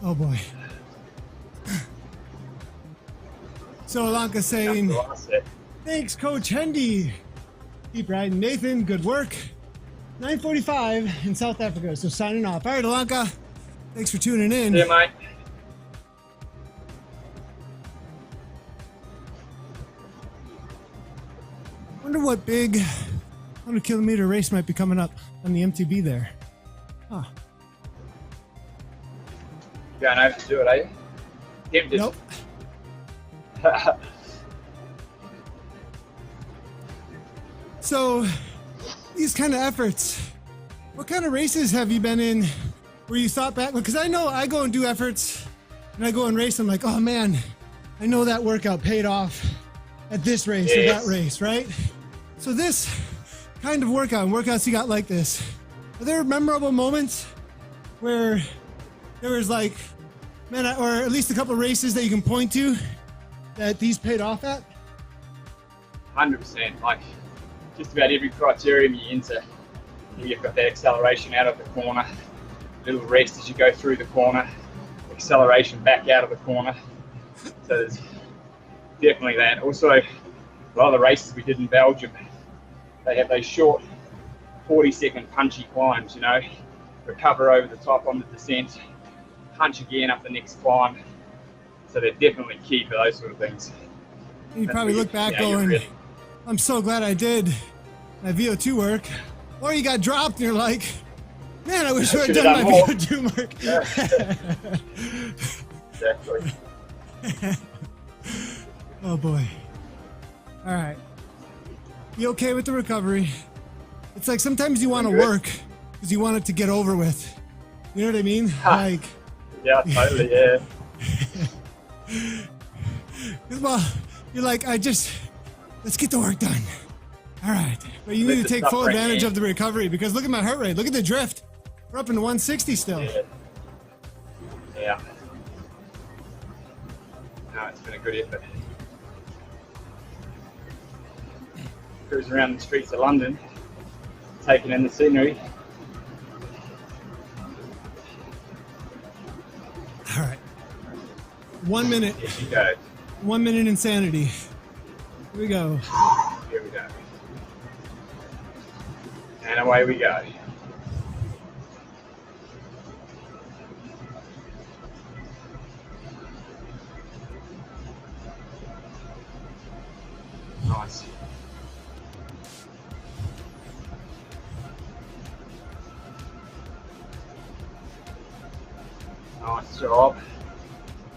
Oh boy. So Alanka's saying, That's the last set. thanks, Coach Hendy. Keep riding, Nathan. Good work. 9:45 in South Africa. So signing off. All right, Alanka. Thanks for tuning in. See you, mate. Wonder what big 100-kilometer race might be coming up on the MTB there. Huh. Going over to do it, are you? Tempted. Nope. So, these kind of efforts, what kind of races have you been in where you thought back? Because I know I go and do efforts and I go and race. I'm like, oh man, I know that workout paid off at this race or that race, right? So this kind of workouts you got like this, are there memorable moments where there was like, man, or at least a couple of races that you can point to that these paid off at? 100%. Like, just about every criterion you enter, you've got that acceleration out of the corner, little rest as you go through the corner, acceleration back out of the corner. So there's definitely that. Also, a lot of the races we did in Belgium, they have those short 40-second punchy climbs, recover over the top on the descent, punch again up the next climb. So they're definitely key for those sort of things. You probably look back going, I'm so glad I did my V02 work. Or you got dropped and you're like, man, I wish I had done my more. V02 work. Exactly. Oh boy. All right. You okay with the recovery? It's like sometimes you want to work because you want it to get over with. You know what I mean? Like. Yeah, totally, yeah. Well, you're like, let's get the work done. All right. But you need to take full advantage of the recovery because look at my heart rate. Look at the drift. We're up into 160 still. Yeah. No, it's been a good effort. Cruising around the streets of London, taking in the scenery. All right. 1 minute. Here she goes. 1 minute insanity. Here we go. Here we go. And away we go. Nice. Nice job.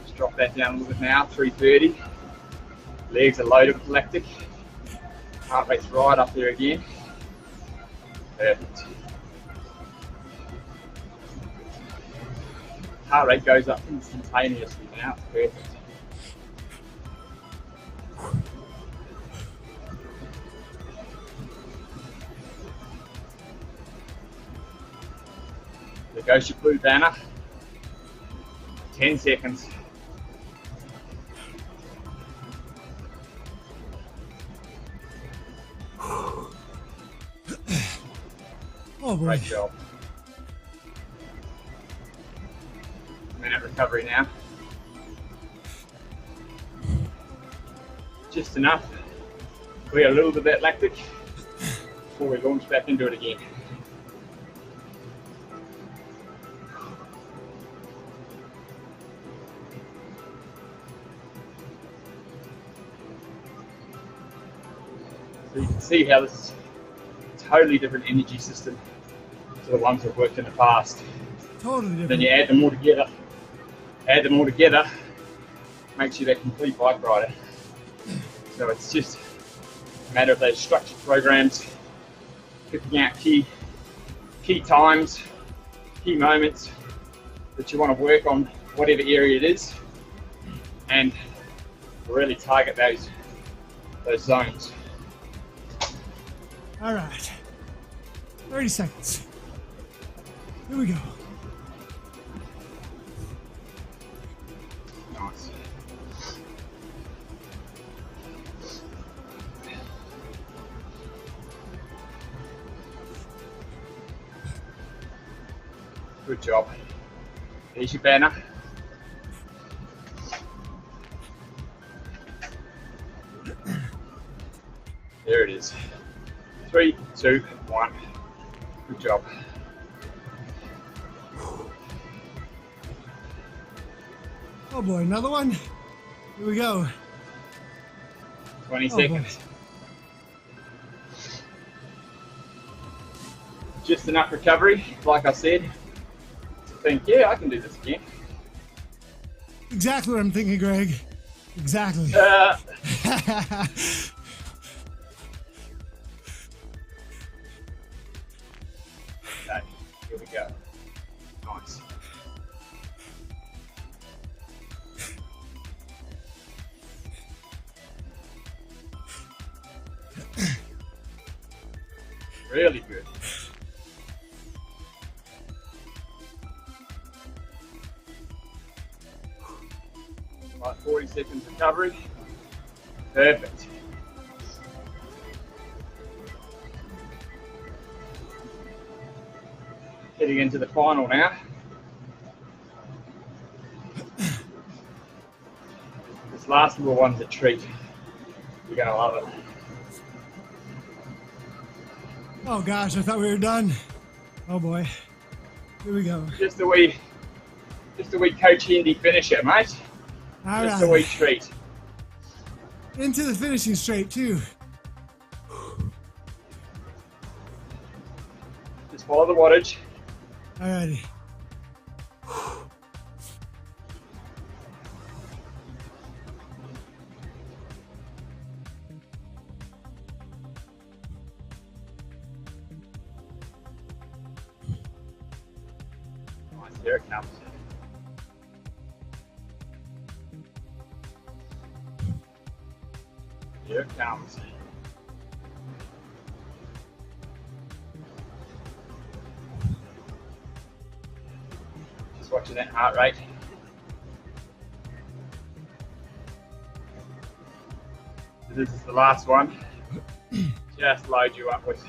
Just drop that down a little bit now, 330. Legs are loaded with lactic. Heart rate's right up there again. Perfect. Heart rate goes up instantaneously now, it's perfect. There goes your blue banner. 10 seconds. Oh boy. Great job. Minute recovery now. Just enough. Clear a little bit of that lactic before we launch back into it again. So you can see how this is a totally different energy system to the ones we've worked in the past. Totally different. Then you add them all together. Add them all together, makes you that complete bike rider. So it's just a matter of those structured programs, picking out key times, key moments that you want to work on, whatever area it is, and really target those zones. All right. 30 seconds. Here we go. Nice. Good job. There's your banner. There it is. 3, 2, 1. Good job. Oh boy, another one. Here we go. 20 Oh, seconds. Just enough recovery, like I said, to think, yeah, I can do this again. Exactly what I'm thinking, Greg. Exactly. Okay, here we go. Nice. Really good. About 40 seconds recovery. Perfect. Heading into the final now. This last little one's a treat. You're going to love it. Oh gosh, I thought we were done. Oh boy. Here we go. Just a wee Coach Hendy finisher, mate. All Just a right. wee treat. Into the finishing straight too. Just follow the wattage. Alrighty. Nice, here it comes. Here it comes. Just watching that heart rate. this is the last one. Just load you up with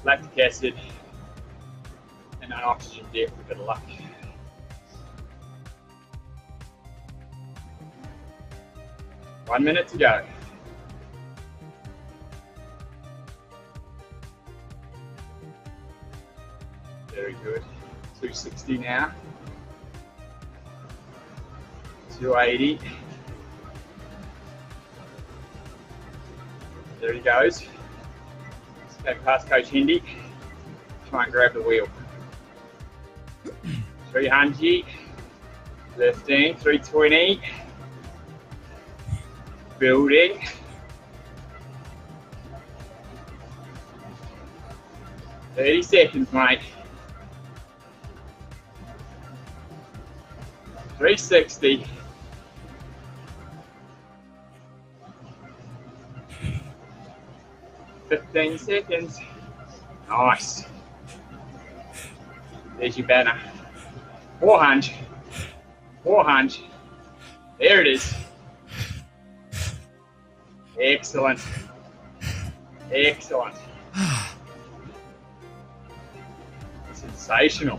lactic acid and an oxygen dip with a bit of luck. One minute to go. Very good. 260 now. 280. There he goes. Going past Coach Hendy. Try and grab the wheel. 300. 15. 320. Building. 30 seconds, mate. 360. $15 seconds. Nice. There's your banner. 400. 400. There it is. Excellent. Excellent. Sensational.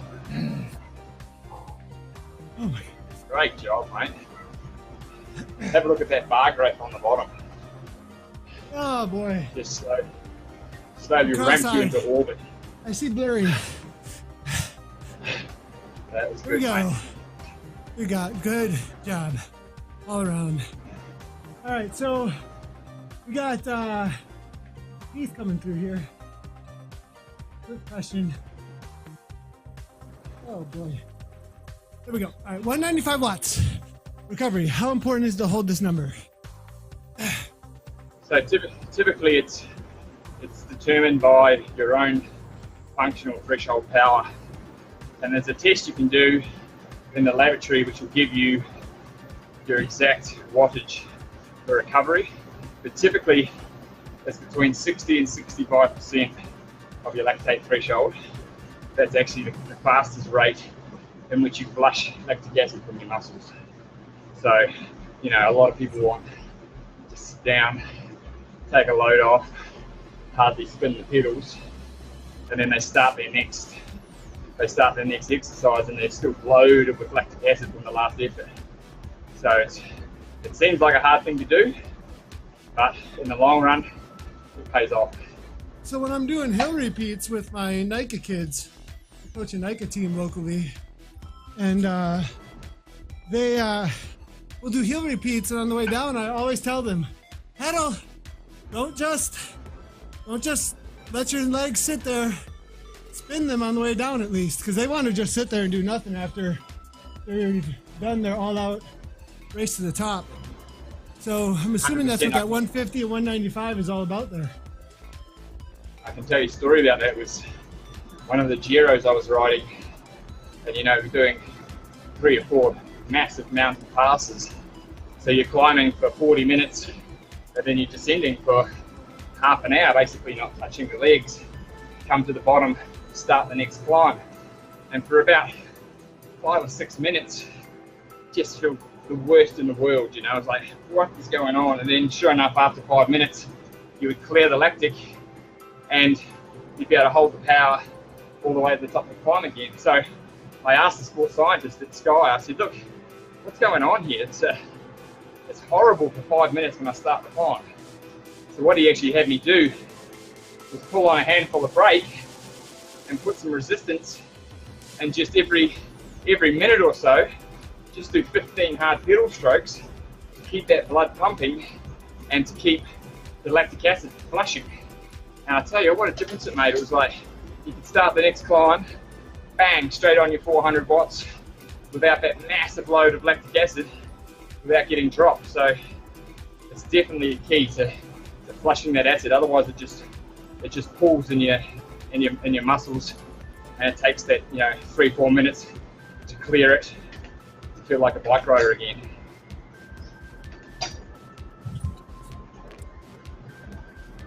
Oh my. Great job, mate. Have a look at that bar graph on the bottom. Oh boy. Just slowly ramp you into orbit. I see blurry. That was Here we good, go. mate. We got good job all around. All right, so we got Keith coming through here. Quick question. Oh boy. There we go. All right, 195 watts. Recovery. How important is it to hold this number? So typically it's determined by your own functional threshold power. And there's a test you can do in the laboratory which will give you your exact wattage for recovery. But typically it's between 60 and 65% of your lactate threshold. That's actually the fastest rate in which you flush lactic acid from your muscles. So, you know, a lot of people want to sit down, take a load off, hardly spin the pedals, and then they start their next exercise and they're still loaded with lactic acid from the last effort. So it seems like a hard thing to do, but in the long run, it pays off. So when I'm doing hill repeats with my NICA kids, I coach a NICA team locally, and they will do hill repeats, and on the way down, I always tell them, pedal, don't just let your legs sit there, spin them on the way down at least, because they want to just sit there and do nothing after they've done their all-out race to the top. So I'm assuming that's what that 150 and 195 is all about there. I can tell you a story about that. It was one of the Giros I was riding, and you know, we're doing 3 or 4 massive mountain passes. So you're climbing for 40 minutes, and then you're descending for half an hour, basically not touching the legs. Come to the bottom, start the next climb, and for about 5 or 6 minutes, just feel the worst in the world. You know, it's like, what is going on? And then, sure enough, after 5 minutes, you would clear the lactic, and you'd be able to hold the power all the way to the top of the climb again. So I asked the sports scientist at Sky, I said, look, what's going on here? It's horrible for 5 minutes when I start the climb. So what he actually had me do was pull on a handful of brake and put some resistance, and just every minute or so, just do 15 hard pedal strokes to keep that blood pumping and to keep the lactic acid flushing. And I tell you what a difference it made. It was like you could start the next climb, bang, straight on your 400 watts without that massive load of lactic acid, without getting dropped. So it's definitely a key to flushing that acid. Otherwise, it just pulls in your muscles, and it takes that 3-4 minutes to clear it, to feel like a bike rider again.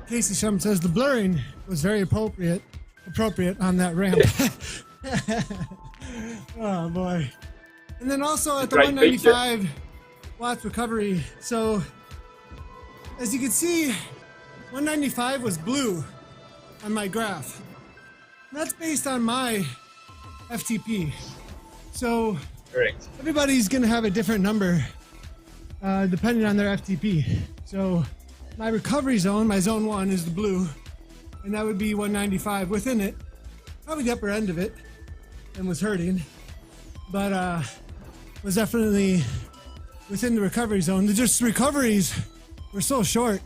Casey Shum says the blurring was very appropriate on that ramp. Oh boy. And then also at the 195 watts recovery. So as you can see, 195 was blue on my graph. And that's based on my FTP. So Correct. everybody's gonna have a different number depending on their FTP. So my recovery zone, my zone 1 is the blue, and that would be 195 within it, probably the upper end of it, and was hurting, but was definitely within the recovery zone. Just recoveries were so short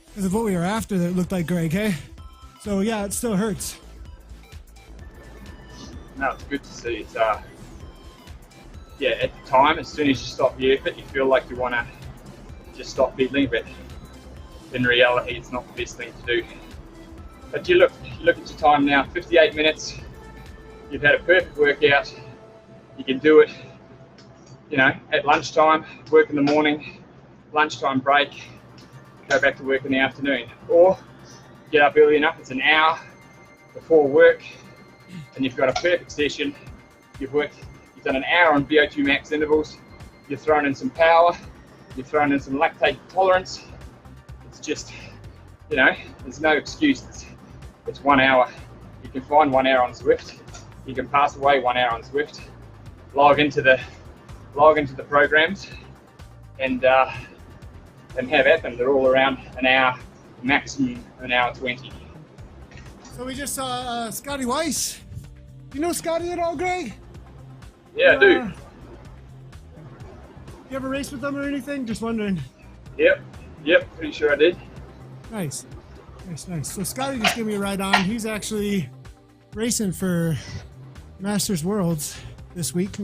because of what we were after that it looked like, Greg, hey? So yeah, it still hurts. No, it's good to see. It's yeah, at the time, as soon as you stop the effort, you feel like you want to just stop pedaling, but in reality, it's not the best thing to do. But you look at your time now, 58 minutes. You've had a perfect workout. You can do it, you know, at lunchtime, work in the morning, lunchtime break, go back to work in the afternoon, or get up early enough. It's an hour before work, and you've got a perfect session. You've done an hour on V02 max intervals. You've thrown in some power. You've thrown in some lactate tolerance. It's just, you know, there's no excuse. It's 1 hour. You can find 1 hour on Zwift. You can pass away 1 hour on Zwift. Log into the programs, and have at them. They're all around an hour, maximum an hour 20. So we just saw Scotty Weiss. You know Scotty at all, Greg? Yeah, I do. You ever race with them or anything? Just wondering. Yep, pretty sure I did. Nice. So Scotty just gave me a ride on. He's actually racing for Masters Worlds this week.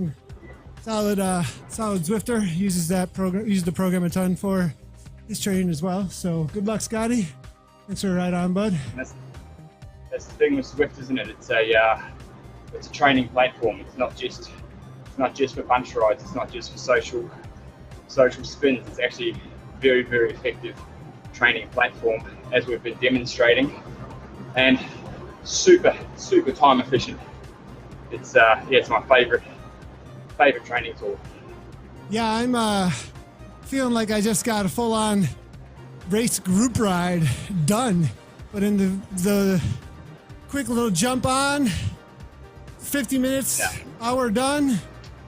Solid Zwifter. Uses the program a ton for his training as well. So good luck, Scotty. Thanks for a ride on, bud. That's the thing with Zwift, isn't it? It's a training platform. It's not just for bunch rides. It's not just for social spins. It's actually very, very effective training platform, as we've been demonstrating, and super time efficient. It's it's my favorite training tool. Yeah, I'm feeling like I just got a full-on race group ride done, but in the quick little jump on, 50 minutes, hour done.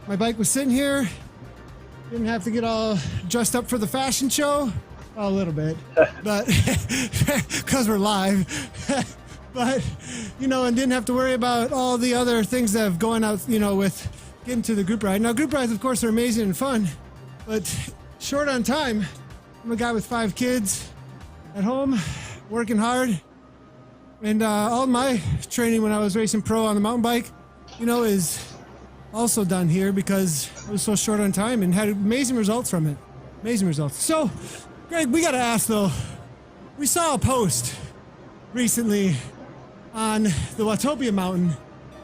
My bike was sitting here. Didn't have to get all dressed up for the fashion show. Well, a little bit, but because we're live. But, you know, and didn't have to worry about all the other things that have going out, you know, with getting to the group ride. Now, group rides, of course, are amazing and fun, but short on time. I'm a guy with 5 kids at home, working hard. And all my training when I was racing pro on the mountain bike, you know, is also done here because I was so short on time and had amazing results from it. Amazing results. So, Greg, we got to ask, though. We saw a post recently on the Watopia Mountain,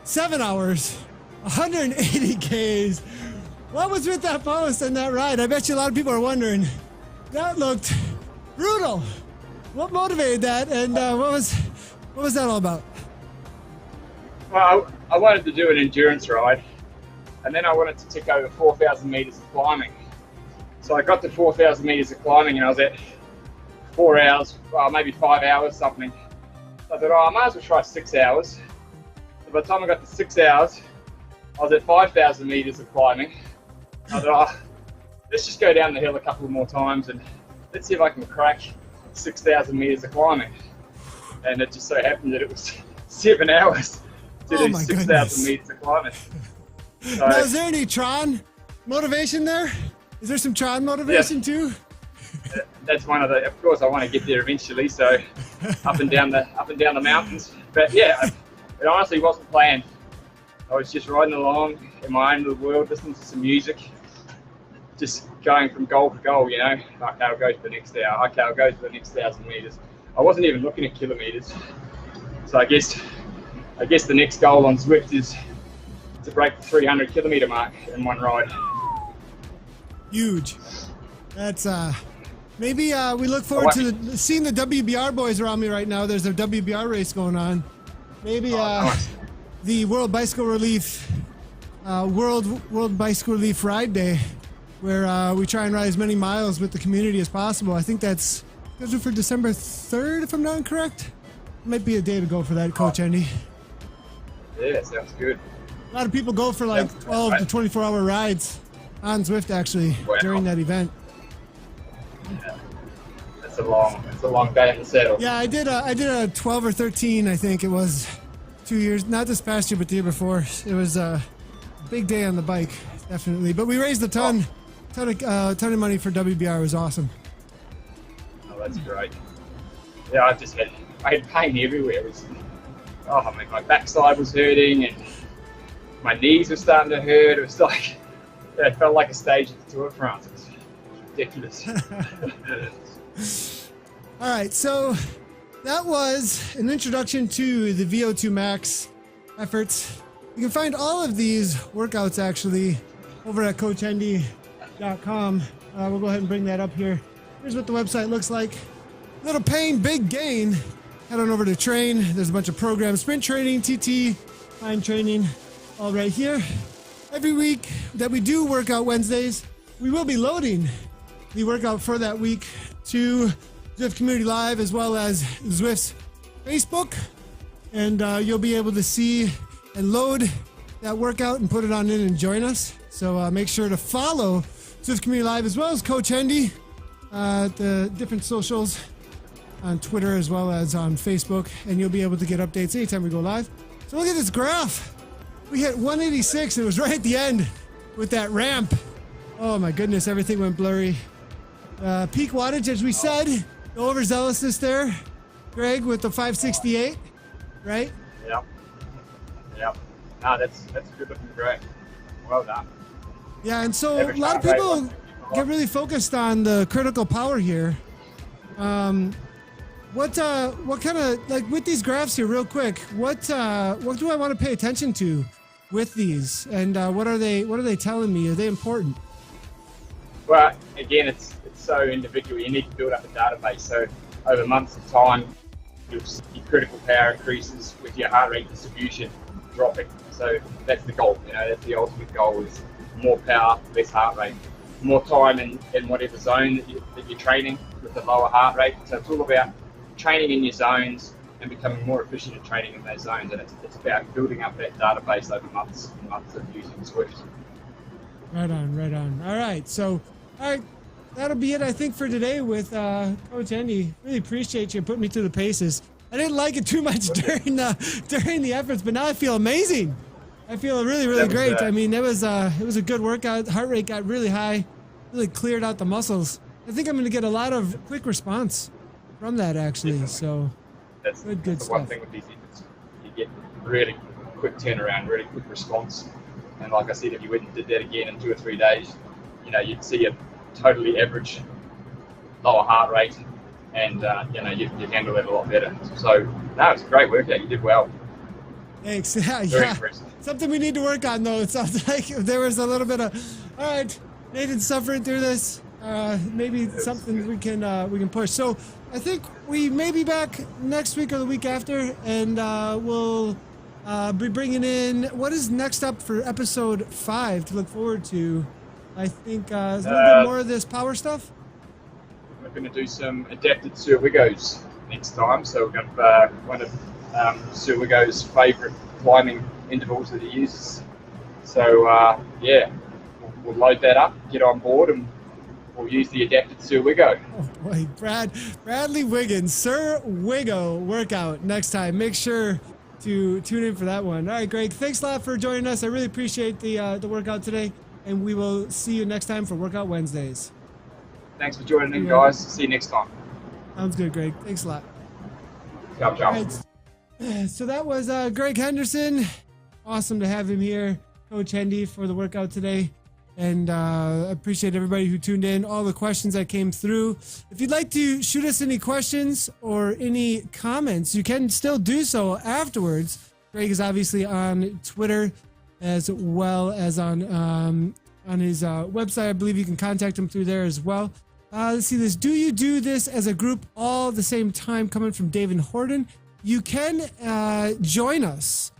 7 hours, 180 Ks. What was with that post and that ride? I bet you a lot of people are wondering. That looked brutal. What motivated that, and what was that all about? Well, I wanted to do an endurance ride, and then I wanted to tick over 4,000 meters of climbing. So I got to 4,000 meters of climbing, and I was at 4 hours, well, maybe 5 hours, something. So I thought, I might as well try 6 hours. So by the time I got to 6 hours, I was at 5,000 meters of climbing. I thought, let's just go down the hill a couple more times and let's see if I can crack 6,000 meters of climbing. And it just so happened that it was 7 hours to do 6,000 meters of climbing. So, now, is there any Tron motivation there? Is there some Tron motivation too? That's one of the. Of course, I want to get there eventually. So up and down the mountains. But yeah, it honestly wasn't planned. I was just riding along in my own little world, listening to some music, just going from goal to goal. You know, okay, I'll go to the next hour. Okay, I'll go to the next 1,000 meters. I wasn't even looking at kilometers. So I guess the next goal on Zwift is to break the 300 kilometer mark in one ride. Huge. That's maybe we look forward to seeing the WBR boys around me right now. There's a WBR race going on. Maybe nice. The World Bicycle Relief World Bicycle Relief Ride Day, where we try and ride as many miles with the community as possible. I think that's scheduled for December 3rd, if I'm not incorrect. Might be a day to go for that, Coach Hendy. Yeah, sounds good. A lot of people go for like 12 to 24-hour rides on Zwift actually during that event. Yeah. It's a long day in the saddle. Yeah, I did a 12 or 13, I think it was 2 years, not this past year, but the year before. It was a big day on the bike, definitely. But we raised a ton of money for WBR. It was awesome. Oh, that's great. Yeah, I had pain everywhere. It was, my backside was hurting and my knees were starting to hurt. It was like, it felt like a stage of the Tour de France. It was ridiculous. All right, so that was an introduction to the V02 Max efforts. You can find all of these workouts actually over at CoachHendy.com. We'll go ahead and bring that up here. Here's what the website looks like. Little pain, big gain. Head on over to train. There's a bunch of programs, sprint training, TT, time training, all right here. Every week that we do Workout Wednesdays, we will be loading the workout for that week to Zwift Community Live as well as Zwift's Facebook. And you'll be able to see and load that workout and put it on in and join us. So make sure to follow Zwift Community Live as well as Coach Hendy at the different socials on Twitter as well as on Facebook, and you'll be able to get updates anytime we go live. So look at this graph. We hit 186. It was right at the end with that ramp. Oh my goodness, everything went blurry. Peak wattage, as we said, no overzealousness there. Greg with the 568, right? Yep. No, that's good looking great. Well done. Yeah, and so a lot of people get really focused on the critical power here. What kind of, like with these graphs here real quick, what do I want to pay attention to with these, and what are they telling me? Are they important? Well, again, it's so individual. You need to build up a database. So over months of time, your critical power increases with your heart rate distribution dropping. So that's the goal. That's the ultimate goal: is more power, less heart rate, more time in whatever zone that you're training with the lower heart rate. So it's all about training in your zones and becoming more efficient at training in those zones. And it's about building up that database over months and months of using Zwift. Right on. All right, so that'll be it, I think, for today with Coach Hendy. Really appreciate you putting me through the paces. I didn't like it too much during the efforts, but now I feel amazing. I feel really great. I mean, it was a good workout. Heart rate got really high, really cleared out the muscles. I think I'm going to get a lot of quick response from that, actually. Definitely. So that's good the stuff. one thing with these efforts. You get really quick turnaround, really quick response. And like I said, if you went and did that again in 2 or 3 days, you'd see a totally average lower heart rate, and you'd handle it a lot better. So no, it's a great workout. You did well. Thanks. Very impressive. Something we need to work on, though. It sounds like there was a little bit of, all right, Nathan's suffering through this. Maybe something we can push. So I think we may be back next week or the week after, and we'll be bringing in what is next up for episode 5 to look forward to. I think is a little bit more of this power stuff. We're going to do some adapted Sir Wiggo's next time. So we're going to one of Sir Wiggo's favourite climbing intervals that he uses. So we'll load that up, get on board, and we'll use the adapted Sir Wiggo. Oh boy, Bradley Wiggins, Sir Wiggo workout next time. Make sure to tune in for that one. All right, Greg, thanks a lot for joining us. I really appreciate the workout today, and we will see you next time for Workout Wednesdays. Thanks for joining in, guys. See you next time. Sounds good, Greg. Thanks a lot. Ciao, ciao. Right. So that was Greg Henderson. Awesome to have him here, Coach Hendy, for the workout today. And I appreciate everybody who tuned in, all the questions that came through. If you'd like to shoot us any questions or any comments, you can still do so afterwards. Greg is obviously on Twitter as well as on his website. I believe you can contact him through there as well. Let's see this. Do you do this as a group all at the same time? Coming from David Horton. You can join us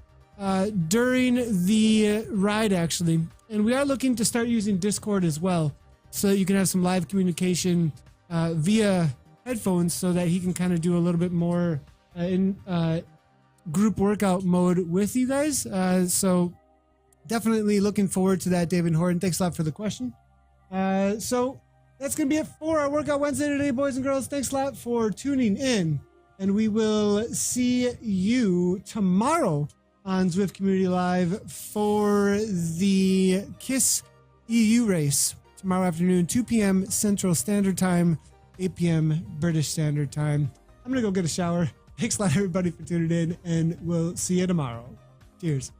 during the ride, actually. And we are looking to start using Discord as well, so that you can have some live communication via headphones so that he can kind of do a little bit more in group workout mode with you guys. So definitely looking forward to that, David Horton. Thanks a lot for the question. So that's going to be it for our Workout Wednesday today, boys and girls. Thanks a lot for tuning in, and we will see you tomorrow on Zwift Community Live for the KISS EU race tomorrow afternoon, 2 p.m. Central Standard Time, 8 p.m. British Standard Time. I'm going to go get a shower. Thanks a lot, everybody, for tuning in, and we'll see you tomorrow. Cheers.